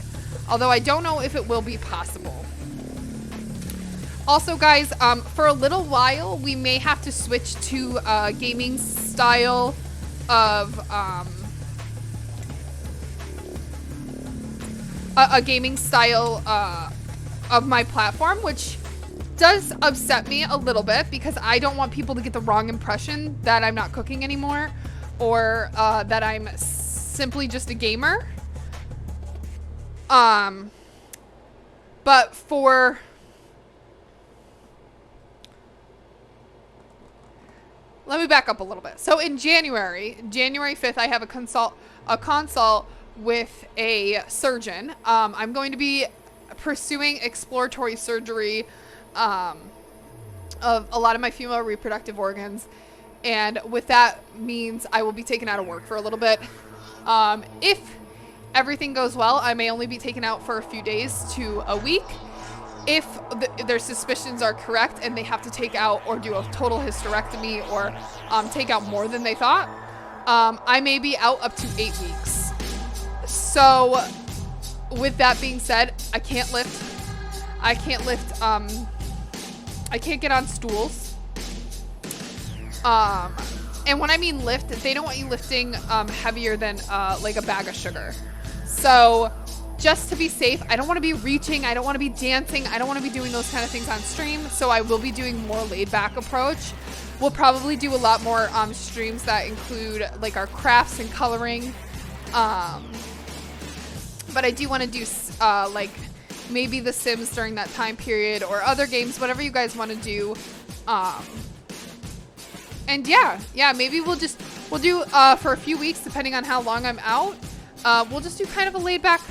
Speaker 1: Although I don't know if it will be possible. Also guys, for a little while, we may have to switch to a gaming style of, of my platform, which does upset me a little bit because I don't want people to get the wrong impression that I'm not cooking anymore or that I'm simply just a gamer. But for... Let me back up a little bit. So in January 5th, I have a consult with a surgeon. I'm going to be pursuing exploratory surgery of a lot of my female reproductive organs. And with that means I will be taken out of work for a little bit. If everything goes well, I may only be taken out for a few days to a week. If their suspicions are correct and they have to take out or do a total hysterectomy or take out more than they thought, I may be out up to 8 weeks. So with that being said, I can't lift. I can't get on stools. And when I mean lift, they don't want you lifting heavier than like a bag of sugar. So just to be safe, I don't want to be reaching, I don't want to be dancing, I don't want to be doing those kind of things on stream, so I will be doing more laid-back approach. We'll probably do a lot more streams that include like our crafts and coloring. But I do want to do like maybe The Sims during that time period or other games, whatever you guys want to do. And yeah, maybe we'll do for a few weeks, depending on how long I'm out. We'll just do kind of a laid back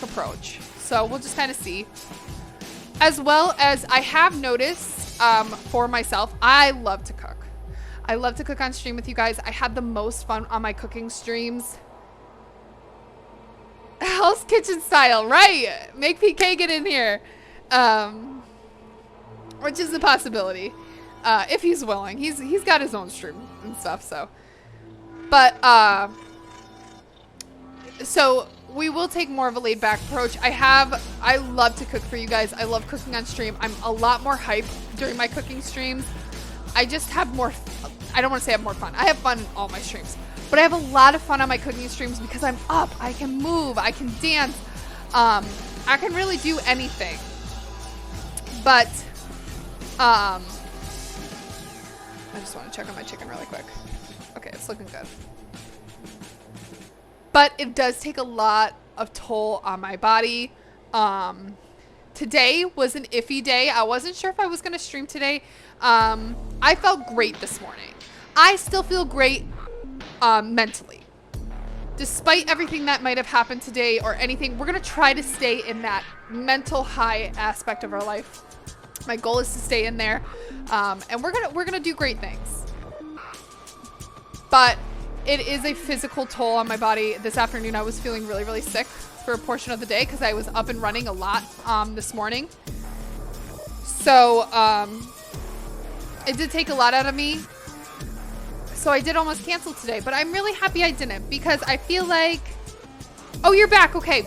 Speaker 1: approach. So we'll just kind of see. As well as I have noticed for myself, I love to cook. I love to cook on stream with you guys. I had the most fun on my cooking streams. Hell's Kitchen style, right? Make PK get in here. Which is a possibility. If he's willing. He's got his own stream and stuff, so. But, so we will take more of a laid back approach. I love to cook for you guys. I love cooking on stream. I'm a lot more hyped during my cooking streams. I just have more, I don't want to say I have more fun. I have fun in all my streams, but I have a lot of fun on my cooking streams because I'm up. I can move, I can dance. I can really do anything. But, I just want to check on my chicken really quick. Okay, it's looking good. But it does take a lot of toll on my body. Today was an iffy day. I wasn't sure if I was going to stream today. I felt great this morning. I still feel great mentally. despite everything that might have happened today or anything, we're going to try to stay in that mental high aspect of our life. My goal is to stay in there. And we're going to do great things. But it is a physical toll on my body. This afternoon, I was feeling really, really sick for a portion of the day because I was up and running a lot this morning. So it did take a lot out of me. So I did almost cancel today, but I'm really happy I didn't because I feel like, oh, you're back. Okay.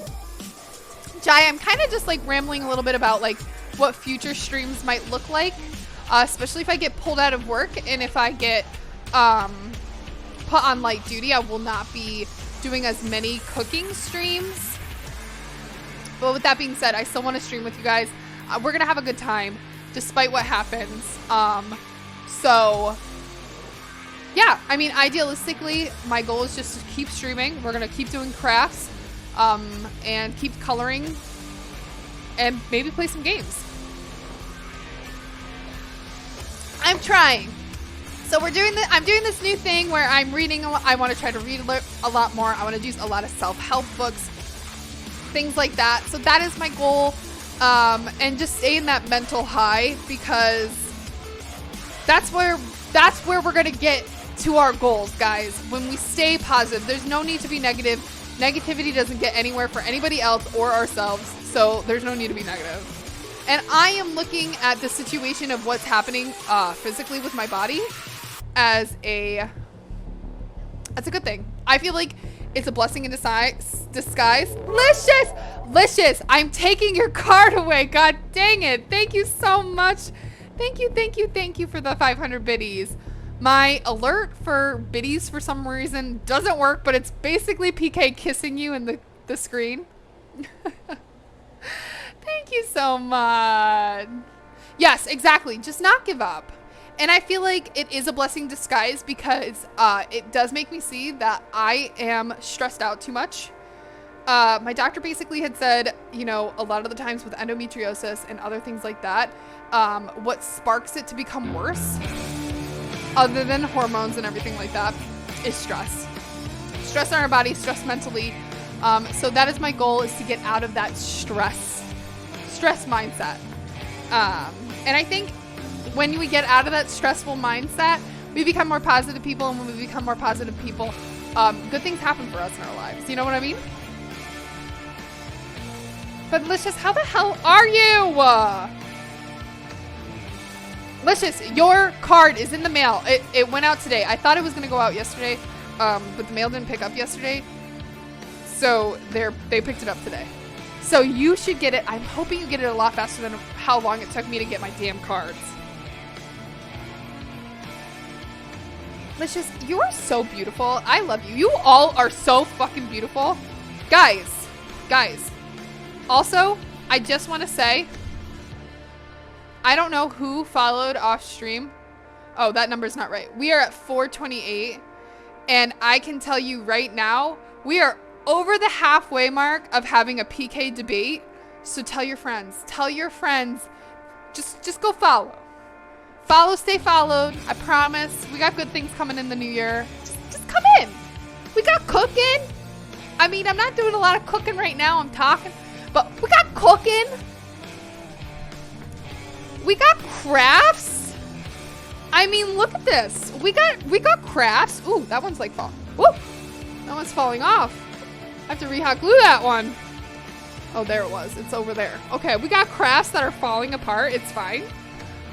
Speaker 1: Jai, I'm kind of just like rambling a little bit about like what future streams might look like, especially if I get pulled out of work and if I get put on light duty. I will not be doing as many cooking streams. But with that being said, I still want to stream with you guys. We're going to have a good time despite what happens. So yeah, I mean, idealistically, my goal is just to keep streaming. We're going to keep doing crafts and keep coloring and maybe play some games. I'm trying. So we're doing I'm doing this new thing where I'm reading. I want to try to read a lot more. I want to do a lot of self-help books, things like that. So that is my goal. And just stay in that mental high because that's where we're going to get to our goals, guys. When we stay positive, there's no need to be negative. Negativity doesn't get anywhere for anybody else or ourselves. So there's no need to be negative. And I am looking at the situation of what's happening physically with my body as that's a good thing. I feel like it's a blessing in disguise. Licious, I'm taking your card away. God dang it. Thank you so much. Thank you for the 500 biddies. My alert for biddies for some reason doesn't work, but it's basically PK kissing you in the screen. Thank you so much. Yes, exactly. Just not give up. And I feel like it is a blessing in disguise because it does make me see that I am stressed out too much. My doctor basically had said, you know, a lot of the times with endometriosis and other things like that, what sparks it to become worse, other than hormones and everything like that, is stress. Stress on our body, stress mentally. So that is my goal, is to get out of that stress mindset. And I think when we get out of that stressful mindset, we become more positive people. And when we become more positive people, good things happen for us in our lives. You know what I mean? But Licious, how the hell are you? Licious, your card is in the mail. It went out today. I thought it was going to go out yesterday, but the mail didn't pick up yesterday. So they picked it up today. So you should get it. I'm hoping you get it a lot faster than how long it took me to get my damn cards. Licious, you are so beautiful. I love you. You all are so fucking beautiful. Guys. Also, I just want to say, I don't know who followed off stream. Oh, that number's not right. We are at 428. And I can tell you right now, we are over the halfway mark of having a PK debate. So tell your friends. Just go follow. Follow, stay followed. I promise. We got good things coming in the new year. Just come in. We got cooking. I mean, I'm not doing a lot of cooking right now. I'm talking. But we got cooking. We got crafts. I mean, look at this. We got crafts. Ooh, that one's like falling. Woo! That one's falling off. I have to re-hot glue that one. Oh, there it was. It's over there. Okay, we got crafts that are falling apart. It's fine.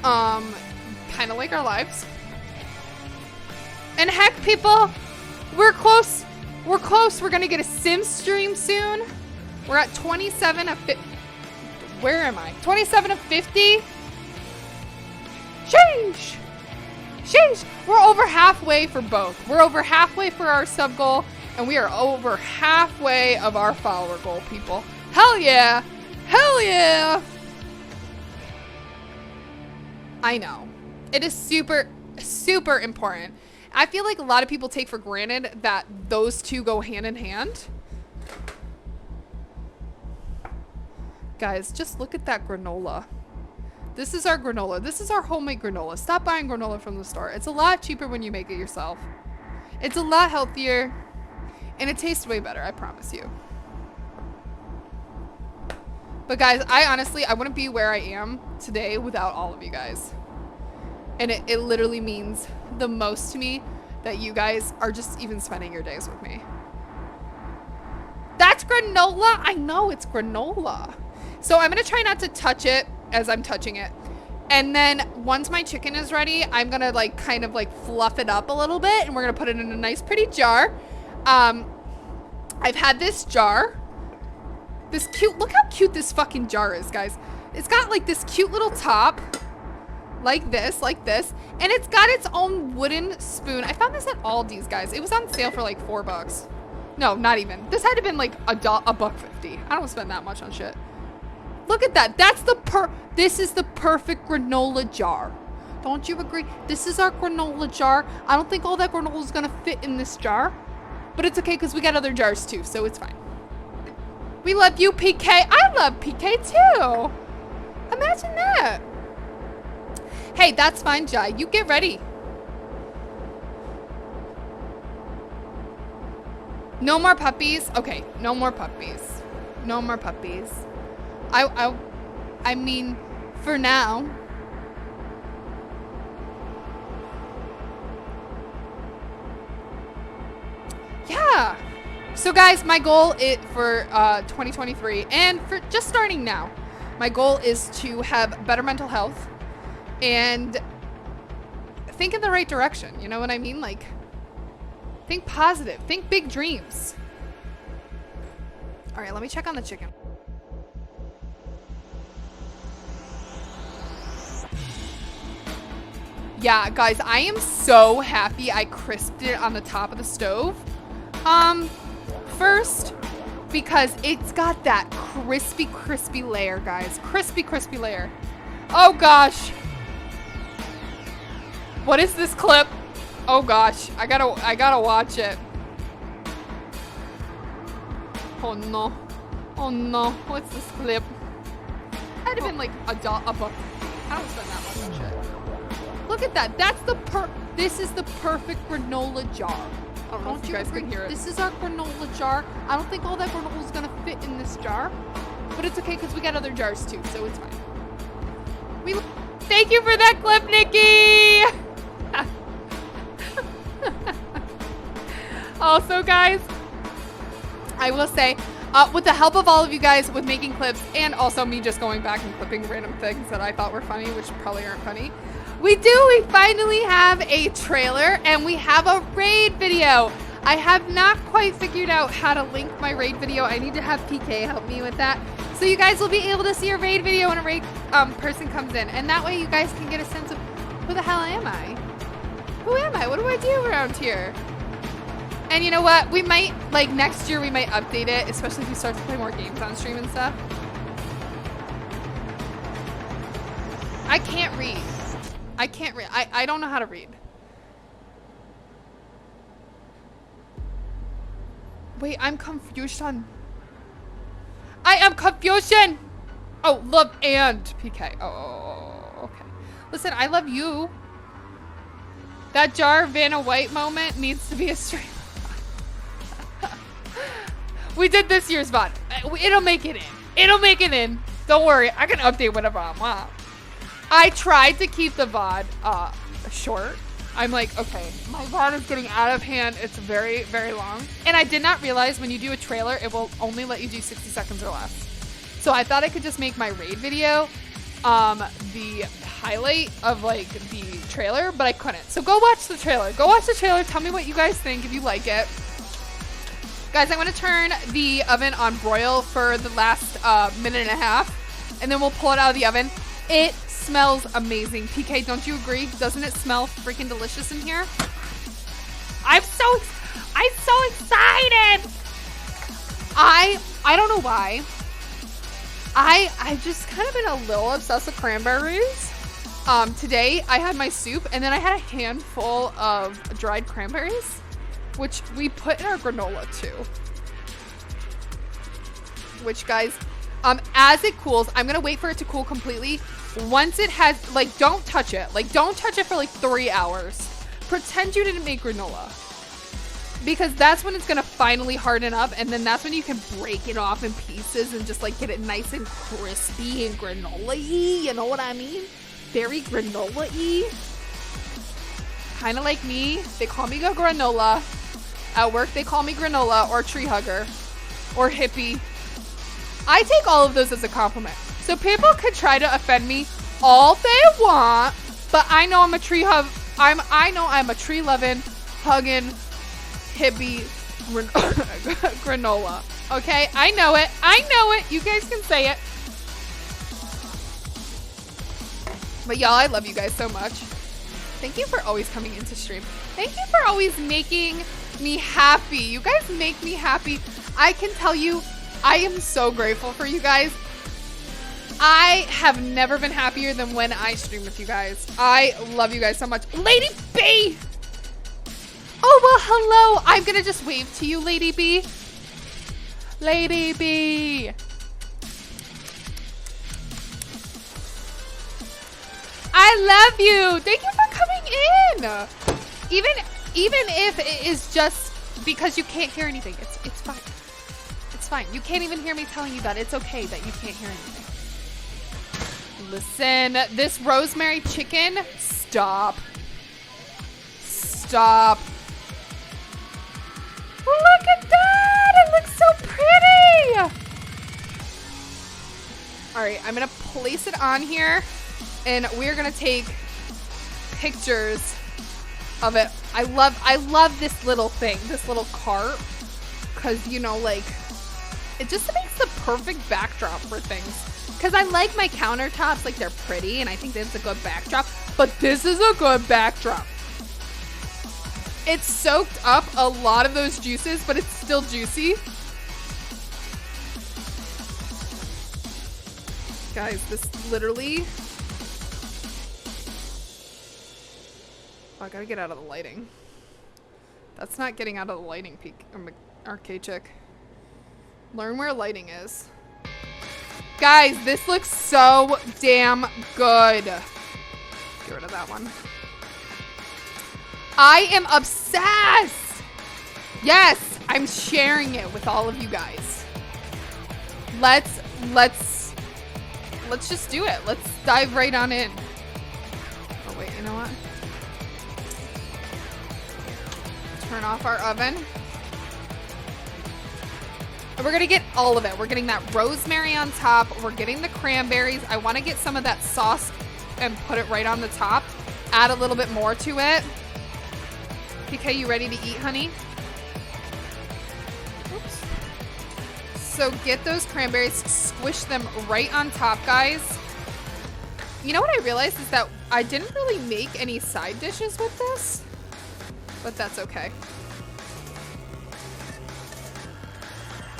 Speaker 1: Kind of like our lives. And heck, people, we're close. We're close. We're gonna get a sim stream soon. We're at 27 of 50. Where am I? 27 of 50. Sheesh. We're over halfway for both. We're over halfway for our sub goal, and we are over halfway of our follower goal, people. Hell yeah. I know. It is super, super important. I feel like a lot of people take for granted that those two go hand in hand. Guys, just look at that granola. This is our granola. This is our homemade granola. Stop buying granola from the store. It's a lot cheaper when you make it yourself. It's a lot healthier. And it tastes way better, I promise you. But guys, I wouldn't be where I am today without all of you guys. And it literally means the most to me that you guys are just even spending your days with me. That's granola? I know it's granola. So I'm gonna try not to touch it as I'm touching it. And then once my chicken is ready, I'm gonna like kind of like fluff it up a little bit and we're gonna put it in a nice pretty jar. I've had this jar. This cute, look how cute this fucking jar is, guys. It's got like this cute little top. Like this, and it's got its own wooden spoon. I found this at Aldi's, guys. It was on sale for like $4. No, not even. This had to have been like $1.50. I don't spend that much on shit. Look at that. This is the perfect granola jar. Don't you agree? This is our granola jar. I don't think all that granola is gonna fit in this jar, but it's okay because we got other jars too, so it's fine. We love you, PK. I love PK too. Imagine that. Hey, that's fine, Jai. You get ready. No more puppies. Okay, no more puppies. No more puppies. I mean, for now. Yeah. So guys, my goal for 2023 and for just starting now, my goal is to have better mental health. And think in the right direction. You know what I mean? Like, think positive. Think big dreams. All right, let me check on the chicken. Yeah, guys, I am so happy I crisped it on the top of the stove. First, because it's got that crispy layer, guys. Crispy layer. Oh, gosh. What is this clip? Oh gosh, I gotta watch it. Oh no, what's this clip? I'd have been like $1. I don't spend that much on shit. Look at that. This is the perfect granola jar. I don't know if you guys can hear it. This is our granola jar. I don't think all that granola is gonna fit in this jar, but it's okay because we got other jars too, so it's fine. Thank you for that clip, Nikki. Also, guys, I will say, with the help of all of you guys with making clips and also me just going back and clipping random things that I thought were funny, which probably aren't funny, we finally have a trailer and we have a raid video. I have not quite figured out how to link my raid video. I need to have PK help me with that. So you guys will be able to see a raid video when a raid person comes in. And that way you guys can get a sense of who the hell am I? Who am I? What do I do around here? And you know what? We might, like next year, we might update it, especially if we start to play more games on stream and stuff. I can't read. I don't know how to read. Wait, I'm confused on... I am confusion! Oh, love and PK. Oh, okay. Listen, I love you. That jar Vanna White moment needs to be a stream. We did this year's VOD. It'll make it in. It'll make it in. Don't worry. I can update whenever I want. I tried to keep the VOD short. I'm like, okay, my VOD is getting out of hand. It's very, very long. And I did not realize when you do a trailer, it will only let you do 60 seconds or less. So I thought I could just make my raid video the highlight of like the trailer, but I couldn't. So go watch the trailer. Go watch the trailer. Tell me what you guys think if you like it. Guys, I'm going to turn the oven on broil for the last minute and a half, and then we'll pull it out of the oven. It smells amazing. PK, don't you agree? Doesn't it smell freaking delicious in here? I'm so excited. I don't know why. I've just kind of been a little obsessed with cranberries. Today I had my soup and then I had a handful of dried cranberries, which we put in our granola too. Which, guys, as it cools, I'm gonna wait for it to cool completely. Once it has, like, don't touch it. Like, don't touch it for like 3 hours. Pretend you didn't make granola, because that's when it's gonna finally harden up, and then that's when you can break it off in pieces and just like get it nice and crispy and granola-y, you know what I mean? Very granola-y. Kind of like me. They call me a granola. At work, they call me granola or tree hugger or hippie. I take all of those as a compliment. So people could try to offend me all they want, but I know I'm a tree hug. I know I'm a tree loving, hugging, hippie granola. Okay, I know it. I know it. You guys can say it. But y'all, I love you guys so much. Thank you for always coming into stream. Thank you for always making me happy. You guys make me happy. I can tell you, I am so grateful for you guys. I have never been happier than when I stream with you guys. I love you guys so much. Lady B! Oh, well, hello. I'm gonna just wave to you, Lady B. Lady B. I love you. Thank you for coming in. Even if it is just because you can't hear anything, it's fine. It's fine. You can't even hear me telling you that. It's okay that you can't hear anything. Listen, this rosemary chicken, stop. Stop. Look at that. It looks so pretty. All right, I'm going to place it on here. And we're gonna take pictures of it. I love this little thing, this little cart, because you know, like, it just makes the perfect backdrop for things. Because I like my countertops, like they're pretty, and I think that's a good backdrop. But this is a good backdrop. It's soaked up a lot of those juices, but it's still juicy. Guys, this literally. Oh, I gotta get out of the lighting. That's not getting out of the lighting, arcade chick. Learn where lighting is. Guys, this looks so damn good. Get rid of that one. I am obsessed. Yes, I'm sharing it with all of you guys. Let's just do it. Let's dive right on in. Oh wait, you know what? Turn off our oven. And we're gonna get all of it. We're getting that rosemary on top. We're getting the cranberries. I wanna get some of that sauce and put it right on the top. Add a little bit more to it. PK, you ready to eat, honey? Oops. So get those cranberries, squish them right on top, guys. You know what I realized is that I didn't really make any side dishes with this. But that's okay.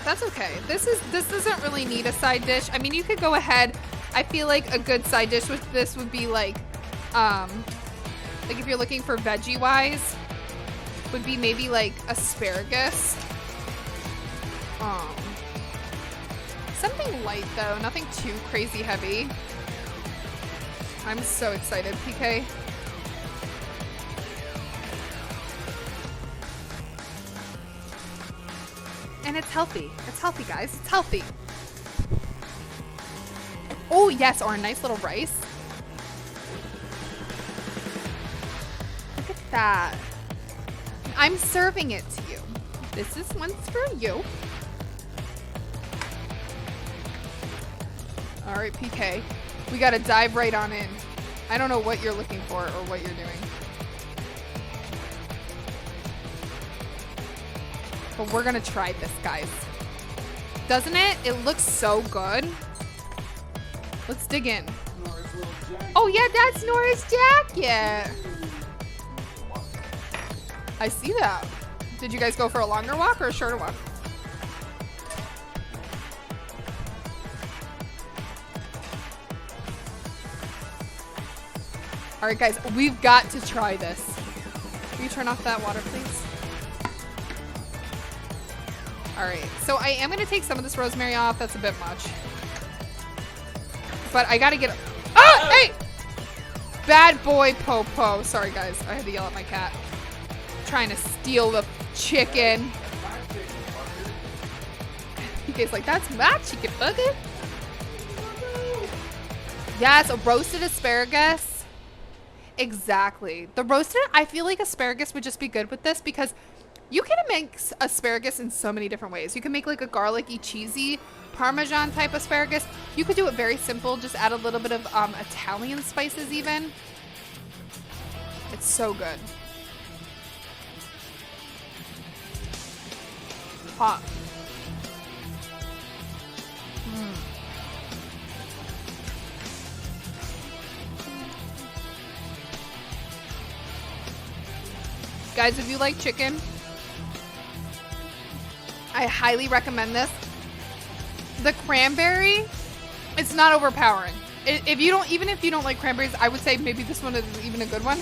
Speaker 1: That's okay. This doesn't really need a side dish. I mean, you could go ahead. I feel like a good side dish with this would be like if you're looking for veggie wise, would be maybe like asparagus. Something light though, nothing too crazy heavy. I'm so excited, PK. And it's healthy. It's healthy, guys. It's healthy. Oh, yes. Or a nice little rice. Look at that. I'm serving it to you. This is one's for you. All right, PK. We got to dive right on in. I don't know what you're looking for or what you're doing. But we're gonna try this, guys. Doesn't it? It looks so good. Let's dig in. Oh yeah, that's Nora's jacket. I see that. Did you guys go for a longer walk or a shorter walk? All right, guys, we've got to try this. Will you turn off that water, please? All right, so I am gonna take some of this rosemary off. That's a bit much. But I gotta get, oh, hey! Bad boy Popo. Sorry guys, I had to yell at my cat. Trying to steal the chicken. DK's like, that's my chicken nugget. Yes, a roasted asparagus. Exactly. The roasted, I feel like asparagus would just be good with this because you can make asparagus in so many different ways. You can make like a garlicky, cheesy, Parmesan type asparagus. You could do it very simple. Just add a little bit of Italian spices even. It's so good. Hot. Guys, if you like chicken, I highly recommend this. The cranberry, it's not overpowering. If you don't, even if you don't like cranberries, I would say maybe this one is even a good one.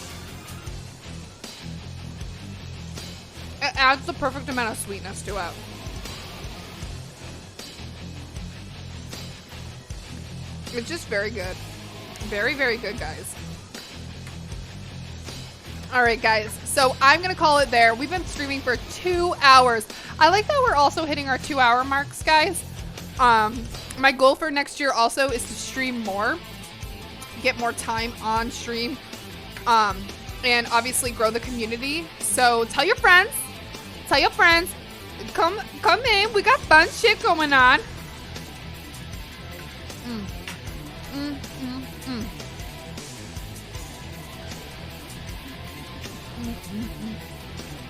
Speaker 1: It adds the perfect amount of sweetness to it. It's just very good. Very, very good, guys. All right, guys. So I'm going to call it there. We've been streaming for 2 hours. I like that we're also hitting our 2-hour marks, guys. My goal for next year also is to stream more, get more time on stream, and obviously grow the community. So tell your friends, come in. We got fun shit going on.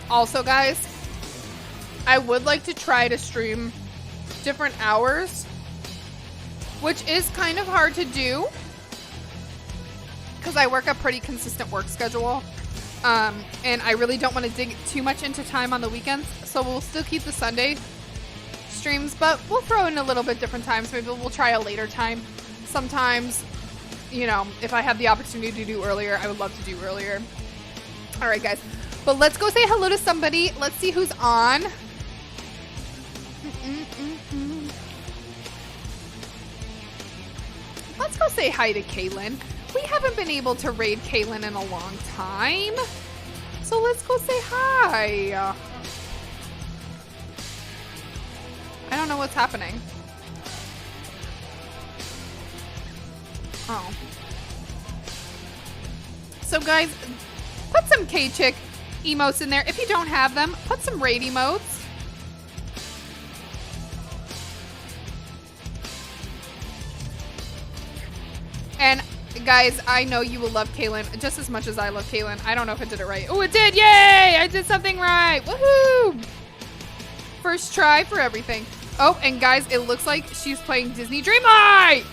Speaker 1: Also, guys, I would like to try to stream different hours, which is kind of hard to do because I work a pretty consistent work schedule, and I really don't want to dig too much into time on the weekends. So we'll still keep the Sunday streams, but we'll throw in a little bit different times. Maybe we'll try a later time. Sometimes, you know, if I have the opportunity to do earlier, I would love to do earlier. All right, guys. But let's go say hello to somebody. Let's see who's on. Let's go say hi to Kaylin. We haven't been able to raid Kaylin in a long time. So let's go say hi. I don't know what's happening. Oh. So guys, put some K-Chick emotes in there. If you don't have them, put some raid emotes. And guys, I know you will love Kaylin just as much as I love Kaylin. I don't know if I did it right. Oh, it did. Yay! I did something right. Woohoo! First try for everything. Oh, and guys, it looks like she's playing Disney Dreamlight.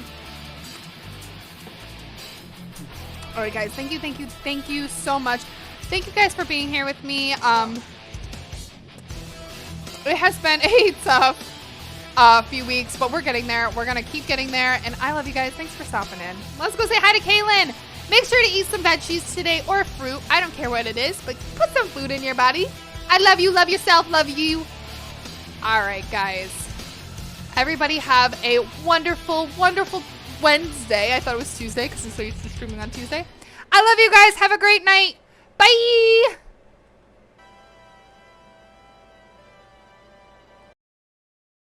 Speaker 1: All right, guys. Thank you so much. Thank you guys for being here with me. It has been a tough few weeks, but we're getting there. We're gonna keep getting there, and I love you guys. Thanks for stopping in. Let's go say hi to Kaylin. Make sure to eat some veggies today or fruit. I don't care what it is, but put some food in your body. I love you. Love yourself. Love you. All right, guys. Everybody have a wonderful, wonderful Wednesday. I thought it was Tuesday because I'm so used to streaming on Tuesday. I love you guys. Have a great night. Bye.